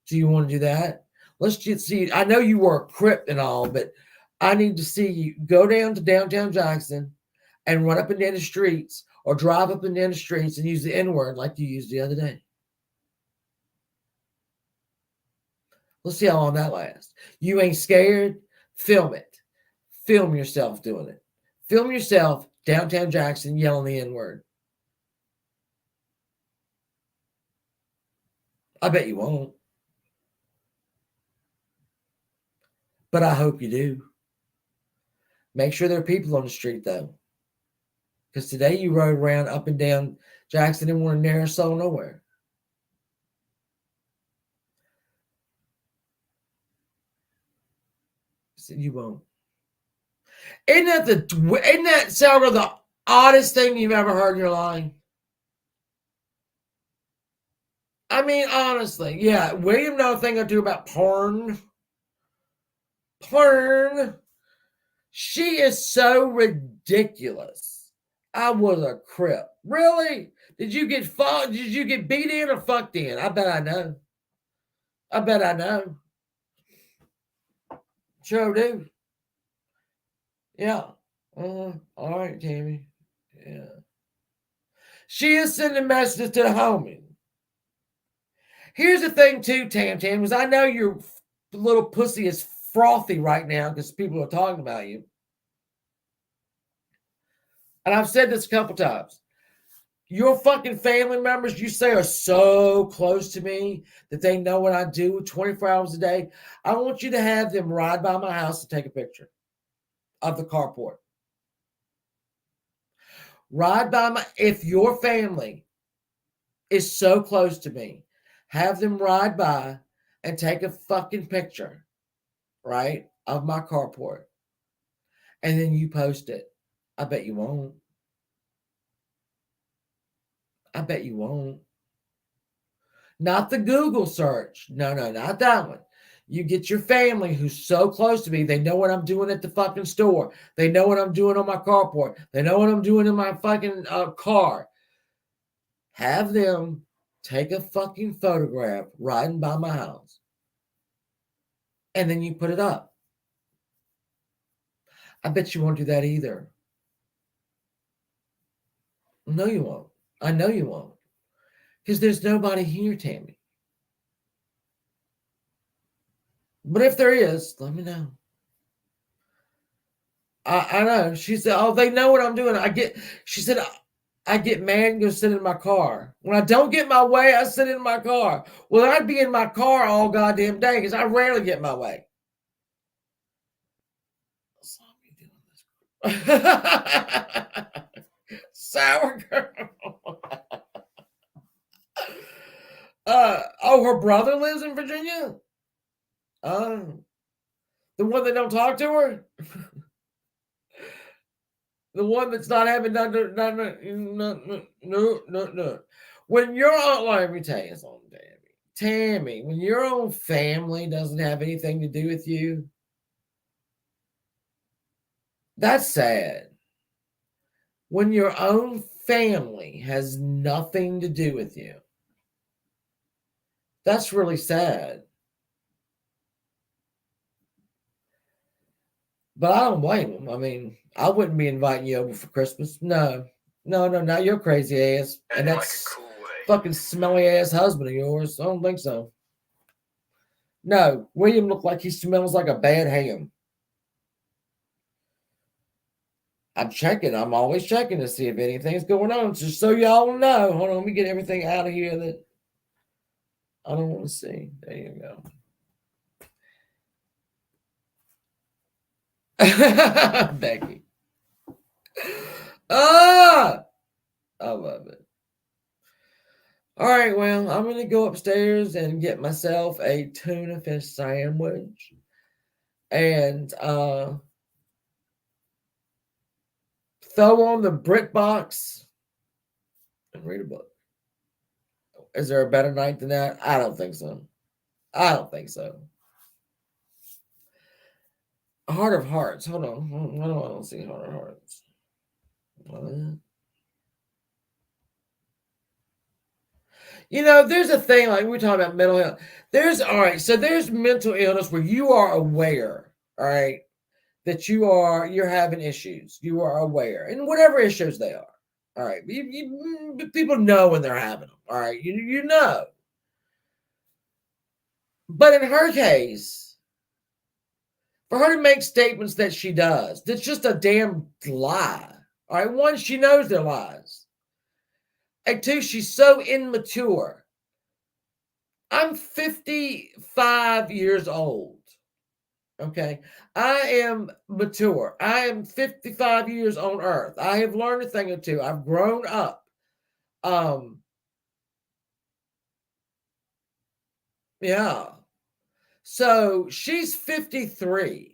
A: Do you want to do that? Let's just see. I know you were a Crip and all, but I need to see you go down to downtown Jackson and run up and down the streets or drive up and down the streets and use the N-word like you used the other day. Let's see how long that lasts. You ain't scared? Film it. Film yourself doing it. Film yourself downtown Jackson yelling the N-word. I bet you won't. But I hope you do. Make sure there are people on the street, though. Because today you rode around up and down Jackson and weren't near a soul nowhere. Said you won't. Isn't that Sarah, the oddest thing you've ever heard in your life? I mean, honestly, yeah. William knows a thing or two about porn. Porn. She is so ridiculous. I was a Crip. Really? Did you get beat in or fucked in? I bet I know. I bet I know. Sure do. Yeah. All right, Tammy. Yeah. She is sending messages to the homie. Here's the thing, too, Tam, because I know your little pussy is frothy right now because people are talking about you. And I've said this a couple times. Your fucking family members, you say, are so close to me that they know what I do 24 hours a day. I want you to have them ride by my house and take a picture of the carport. If your family is so close to me, have them ride by and take a fucking picture, right, of my carport, and then you post it. I bet you won't. I bet you won't. Not the Google search. No, not that one. You get your family who's so close to me. They know what I'm doing at the fucking store. They know what I'm doing on my carport. They know what I'm doing in my fucking car. Have them take a fucking photograph riding by my house. And then you put it up. I bet you won't do that either. No, you won't. I know you won't. Because there's nobody here, Tammy. But if there is, let me know. I know. She said, oh, they know what I'm doing. She said, I get mad and go sit in my car. When I don't get my way, I sit in my car. Well, I'd be in my car all goddamn day because I rarely get my way. Sour girl. Her brother lives in Virginia? The one that don't talk to her? The one that's not having no. When your own, let me tell you something, Tammy, when your own family doesn't have anything to do with you, that's sad. When your own family has nothing to do with you, that's really sad. But I don't blame them. I mean, I wouldn't be inviting you over for Christmas. No, not your crazy ass. And that's
B: like a cool way.
A: Fucking smelly ass husband of yours. I don't think so. No, William looked like he smells like a bad ham. I'm checking. I'm always checking to see if anything's going on. Just so y'all know. Hold on, let me get everything out of here that I don't want to see. There you go. Becky. I love it. All right, well, I'm going to go upstairs and get myself a tuna fish sandwich and throw on the BritBox and read a book. Is there a better night than that? I don't think so. Heart of Hearts. Hold on. I don't see Heart of Hearts. What? You know, there's a thing like we're talking about mental health. There's mental illness where you are aware, all right, that you're having issues. You are aware, and whatever issues they are, all right. People know when they're having them, all right. You know. But in her case, for her to make statements that she does, that's just a damn lie. All right, one, she knows they're lies. And two, she's so immature. I'm 55 years old. Okay. I am mature. I am 55 years on earth. I have learned a thing or two. I've grown up. Yeah. So she's 53.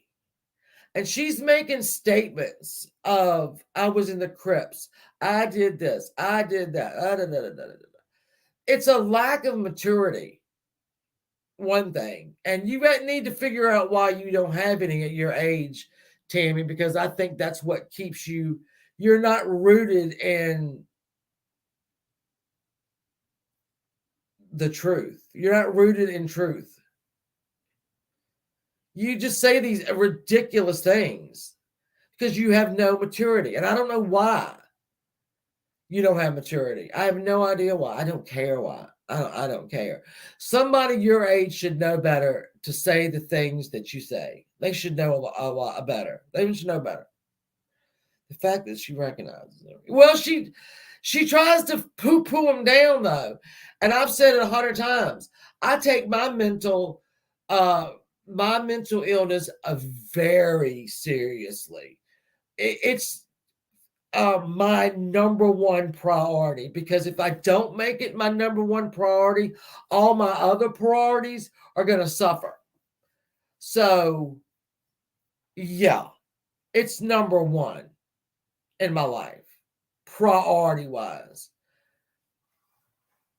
A: And she's making statements of, I was in the Crips. I did this. I did that. It's a lack of maturity. One thing. And you need to figure out why you don't have any at your age, Tammy, because I think that's what keeps you're not rooted in the truth. You're not rooted in truth. You just say these ridiculous things because you have no maturity. And I don't know why you don't have maturity. I have no idea why. I don't care why. I don't care. Somebody your age should know better to say the things that you say. They should know a lot better. They should know better. The fact that she recognizes them. Well, she tries to poo-poo them down, though. And I've said it 100 times. I take my mental illness very seriously. It's my number one priority, because if I don't make it my number one priority, all my other priorities are going to suffer. So, yeah, it's number one in my life, priority wise.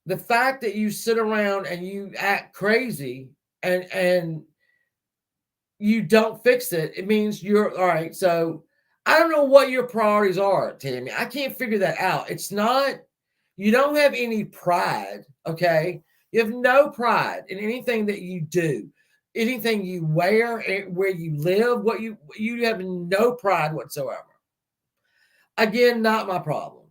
A: The fact that you sit around and you act crazy and you don't fix it, it means you're all right. So I don't know what your priorities are, Tammy. I can't figure that out. It's not, you don't have any pride, okay? You have no pride in anything that you do, anything you wear, where you live, what you have no pride whatsoever. Again, not my problem.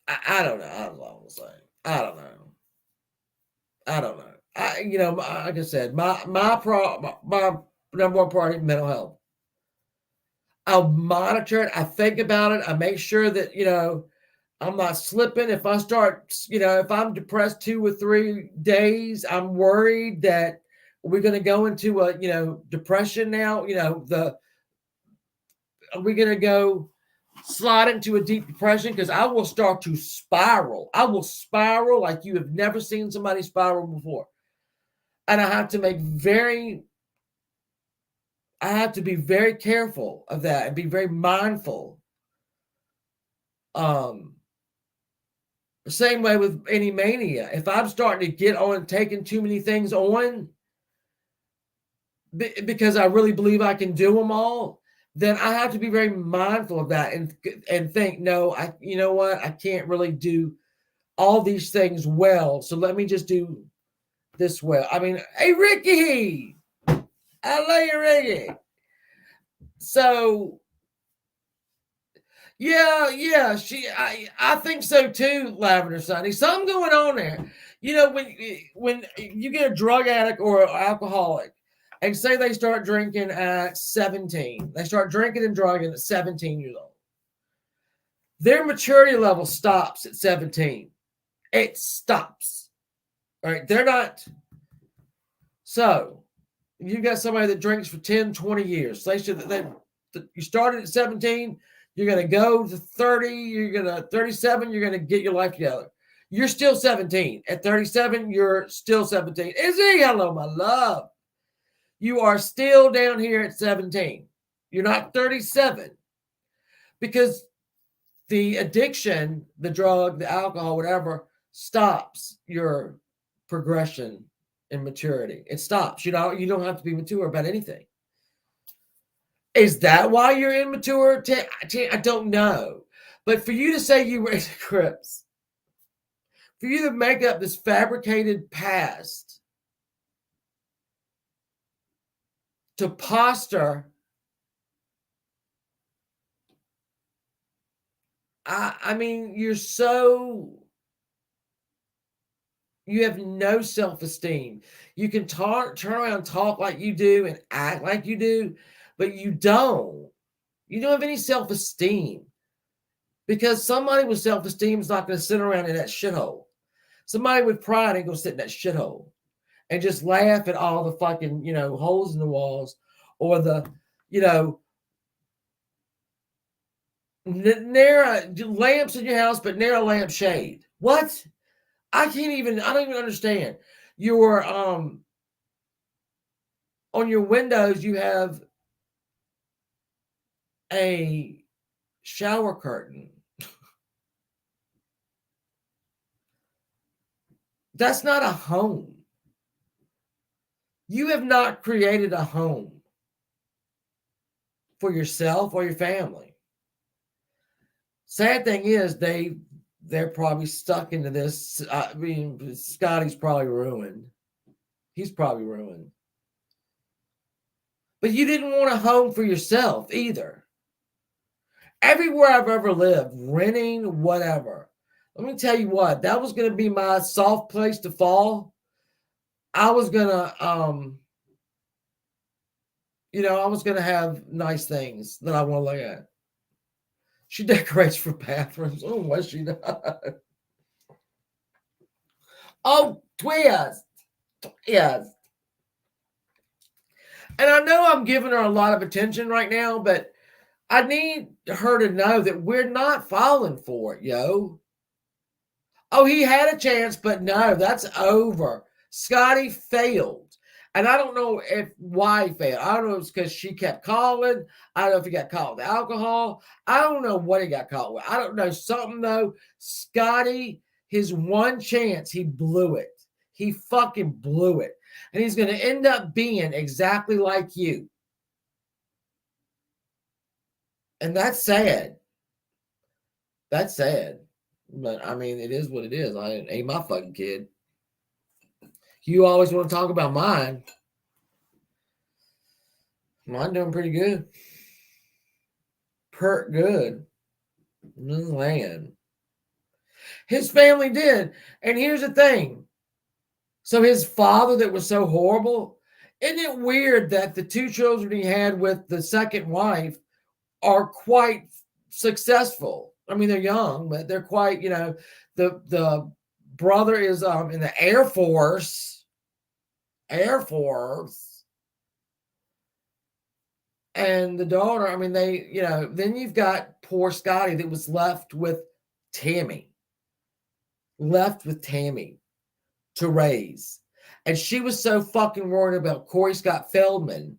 A: I don't know. I don't know what I'm saying. I don't know. Like I said, my number one priority, mental health. I'll monitor it. I think about it. I make sure that, I'm not slipping. If I start, if I'm depressed 2 or 3 days, I'm worried that we're going to go into a, depression now. Are we going to go slide into a deep depression? Because I will start to spiral. I will spiral like you have never seen somebody spiral before. And I have to be very careful of that and be very mindful. The same way with any mania. If I'm starting to get on taking too many things on because I really believe I can do them all, then I have to be very mindful of that and think, no, you know what? I can't really do all these things well. So let me just do this well. I mean, hey, Ricky, I love you, Ricky. So, yeah, I think so too, Lavender Sunny. Something going on there. When you get a drug addict or an alcoholic and say they start drinking at 17, they start drinking and drugging at 17 years old. Their maturity level stops at 17. It stops. All right, they're not. So, you got somebody that drinks for 10, 20 years. They should. You started at 17. You're going to go to 30. You're going to 37. You're going to get your life together. You're still 17. At 37, you're still 17. Izzy, hello, my love. You are still down here at 17. You're not 37. Because the addiction, the drug, the alcohol, whatever, stops your progression in maturity. It stops. You don't have to be mature about anything. Is that why you're immature? I don't know. But for you to say you were in the Crips, for you to make up this fabricated past to posture, I mean, you have no self-esteem. You can turn around and talk like you do and act like you do, but you don't. You don't have any self-esteem. Because somebody with self-esteem is not going to sit around in that shithole. Somebody with pride ain't going to sit in that shithole and just laugh at all the fucking, holes in the walls or the, narrow lamps in your house, but narrow lamp shade. What? I don't even understand. Your, on your windows, you have a shower curtain. That's not a home. You have not created a home for yourself or your family. Sad thing is they're probably stuck into this. I mean, Scotty's probably ruined. He's probably ruined. But you didn't want a home for yourself either. Everywhere I've ever lived, renting, whatever. Let me tell you what, that was going to be my soft place to fall. I was going to, I was going to have nice things that I want to look at. She decorates for bathrooms. Oh, was she not? Oh, twist. Yes. And I know I'm giving her a lot of attention right now, but I need her to know that we're not falling for it, yo. Oh, he had a chance, but no, that's over. Scotty failed. And I don't know why he failed. I don't know if it's because she kept calling. I don't know if he got caught with alcohol. I don't know what he got caught with. I don't know. Something, though. Scotty, his one chance, he blew it. He fucking blew it. And he's going to end up being exactly like you. And that's sad. That's sad. But, I mean, it is what it is. I ain't my fucking kid. You always want to talk about mine. Mine doing pretty good. Pert good. Man. His family did. And here's the thing. So his father that was so horrible, isn't it weird that the two children he had with the second wife are quite successful? I mean, they're young, but they're quite, the brother is in the Air Force. And the daughter, I mean, then you've got poor Scotty that was left with Tammy to raise. And she was so fucking worried about Corey Scott Feldman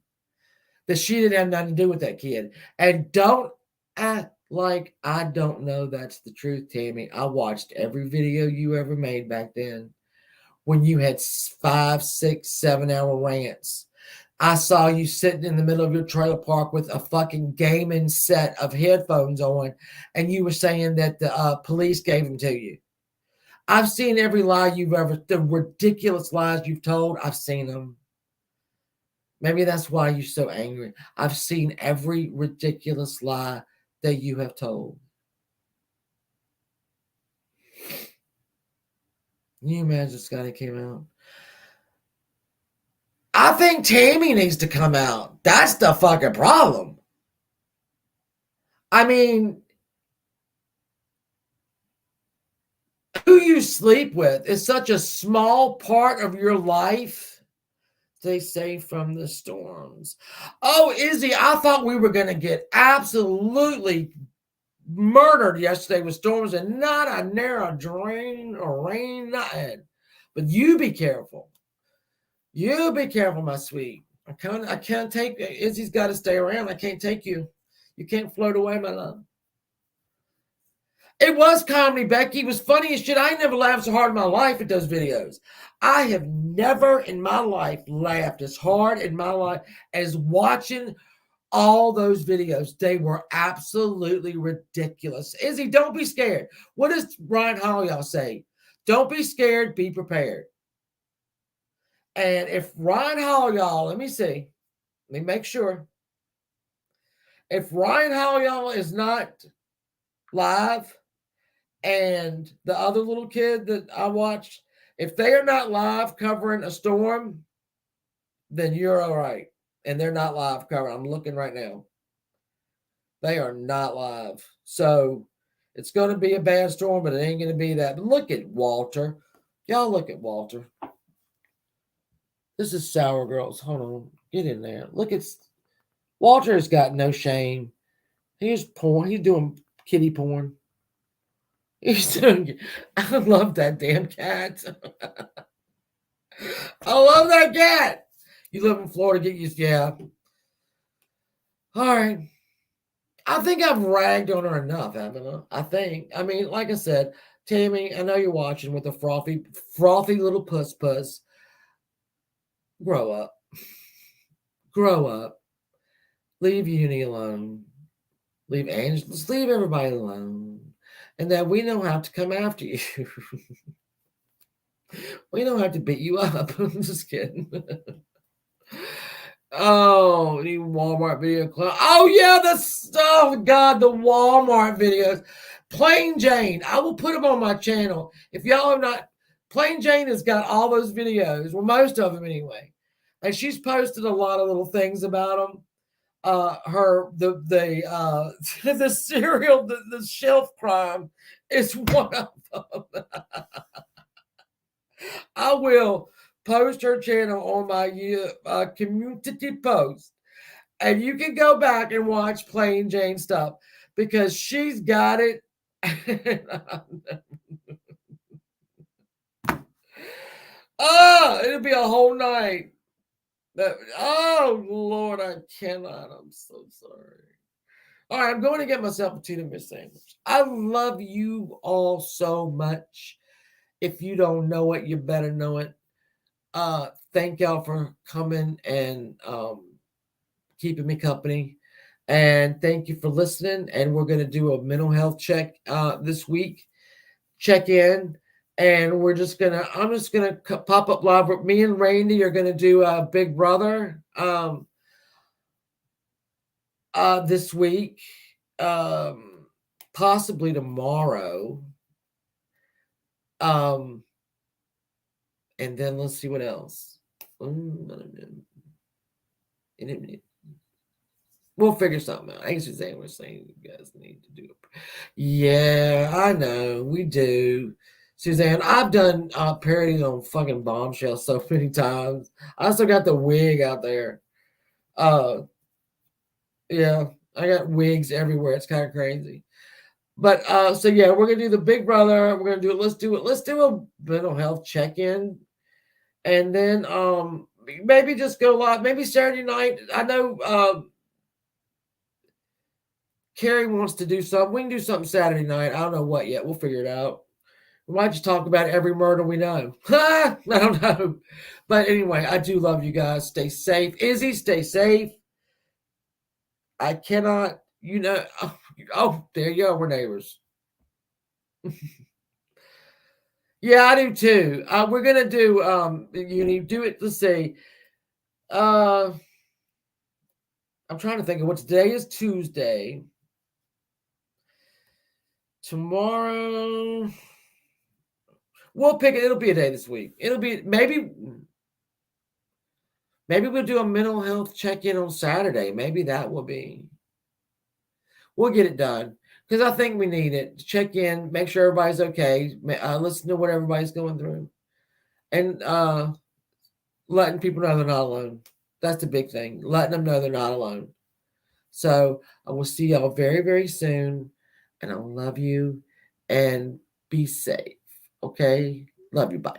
A: that she didn't have nothing to do with that kid. And don't act like I don't know that's the truth, Tammy. I watched every video you ever made back then when you had 5, 6, 7 hour rants. I saw you sitting in the middle of your trailer park with a fucking gaming set of headphones on, and you were saying that the police gave them to you. I've seen every lie the ridiculous lies you've told, I've seen them. Maybe that's why you're so angry. I've seen every ridiculous lie that you have told. Can you imagine Scotty came out? I think Tammy needs to come out. That's the fucking problem. I mean, who you sleep with is such a small part of your life. They say from the storms. Oh, Izzy, I thought we were going to get absolutely murdered yesterday with storms and not a narrow drain or rain, nothing. But you be careful. You be careful, my sweet. I can't take Izzy's got to stay around. I can't take you. You can't float away, my love. It was comedy, Becky. It was funny as shit. I never laughed so hard in my life at those videos. I have never in my life laughed as hard in my life as watching all those videos. They were absolutely ridiculous. Izzy, don't be scared. What does Ryan Holiday say? Don't be scared, be prepared. And if Ryan Holiday, let me make sure. If Ryan Holiday is not live, and the other little kid that I watched, if they are not live covering a storm, then you're all right. And they're not live covering. I'm looking right now. They are not live. So it's going to be a bad storm, but it ain't going to be that. But look at Walter. Y'all look at Walter. This is Sour Girls. Hold on. Get in there. Look at Walter has got no shame. He's porn. He's doing kitty porn. I love that damn cat. I love that cat. You live in Florida, get used to, yeah. All right. I think I've ragged on her enough, haven't I? I think. I mean, like I said, Tammy, I know you're watching with a frothy little puss. Grow up. Grow up. Leave Uni alone. Leave Angela. Just leave everybody alone. And that we don't have to come after you. We don't have to beat you up. I'm just kidding. Oh, the Walmart video club. Oh, yeah, oh, God, the Walmart videos. Plain Jane. I will put them on my channel. If y'all have not, Plain Jane has got all those videos. Well, most of them anyway. And she's posted a lot of little things about them. The cereal, the shelf crime is one of them. I will post her channel on my community post. And you can go back and watch Plain Jane stuff because she's got it. Oh, it'll be a whole night. Oh, Lord, I cannot. I'm so sorry. All right, I'm going to get myself a tuna fish sandwich. I love you all so much. If you don't know it, you better know it. Thank y'all for coming and keeping me company. And thank you for listening. And we're going to do a mental health check this week. Check in. And I'm just going to pop up live. Me and Randy are going to do Big Brother this week. Possibly tomorrow. And then let's see what else. I don't know. We'll figure something out. I think Suzanne was saying you guys need to do it. Yeah, I know. We do. Suzanne, I've done parodies on fucking Bombshell so many times. I still got the wig out there. Yeah, I got wigs everywhere. It's kind of crazy. But so yeah, we're gonna do the Big Brother. We're gonna do it. Let's do a mental health check-in. And then maybe just go live. Maybe Saturday night. I know Carrie wants to do something. We can do something Saturday night. I don't know what yet. We'll figure it out. We might just talk about every murder we know. I don't know. But anyway, I do love you guys. Stay safe. Izzy, stay safe. I cannot, oh, there you go. We're neighbors. Yeah, I do too. We're going to do, do it. Let's see. I'm trying to think of what today is. Tuesday. Tomorrow, we'll pick it. It'll be a day this week. It'll be maybe we'll do a mental health check-in on Saturday. Maybe that will be. We'll get it done because I think we need it. Check in, make sure everybody's okay. Listen to what everybody's going through, and letting people know they're not alone. That's the big thing. Letting them know they're not alone. So I will see y'all very, very soon. And I love you and be safe. Okay? Love you. Bye.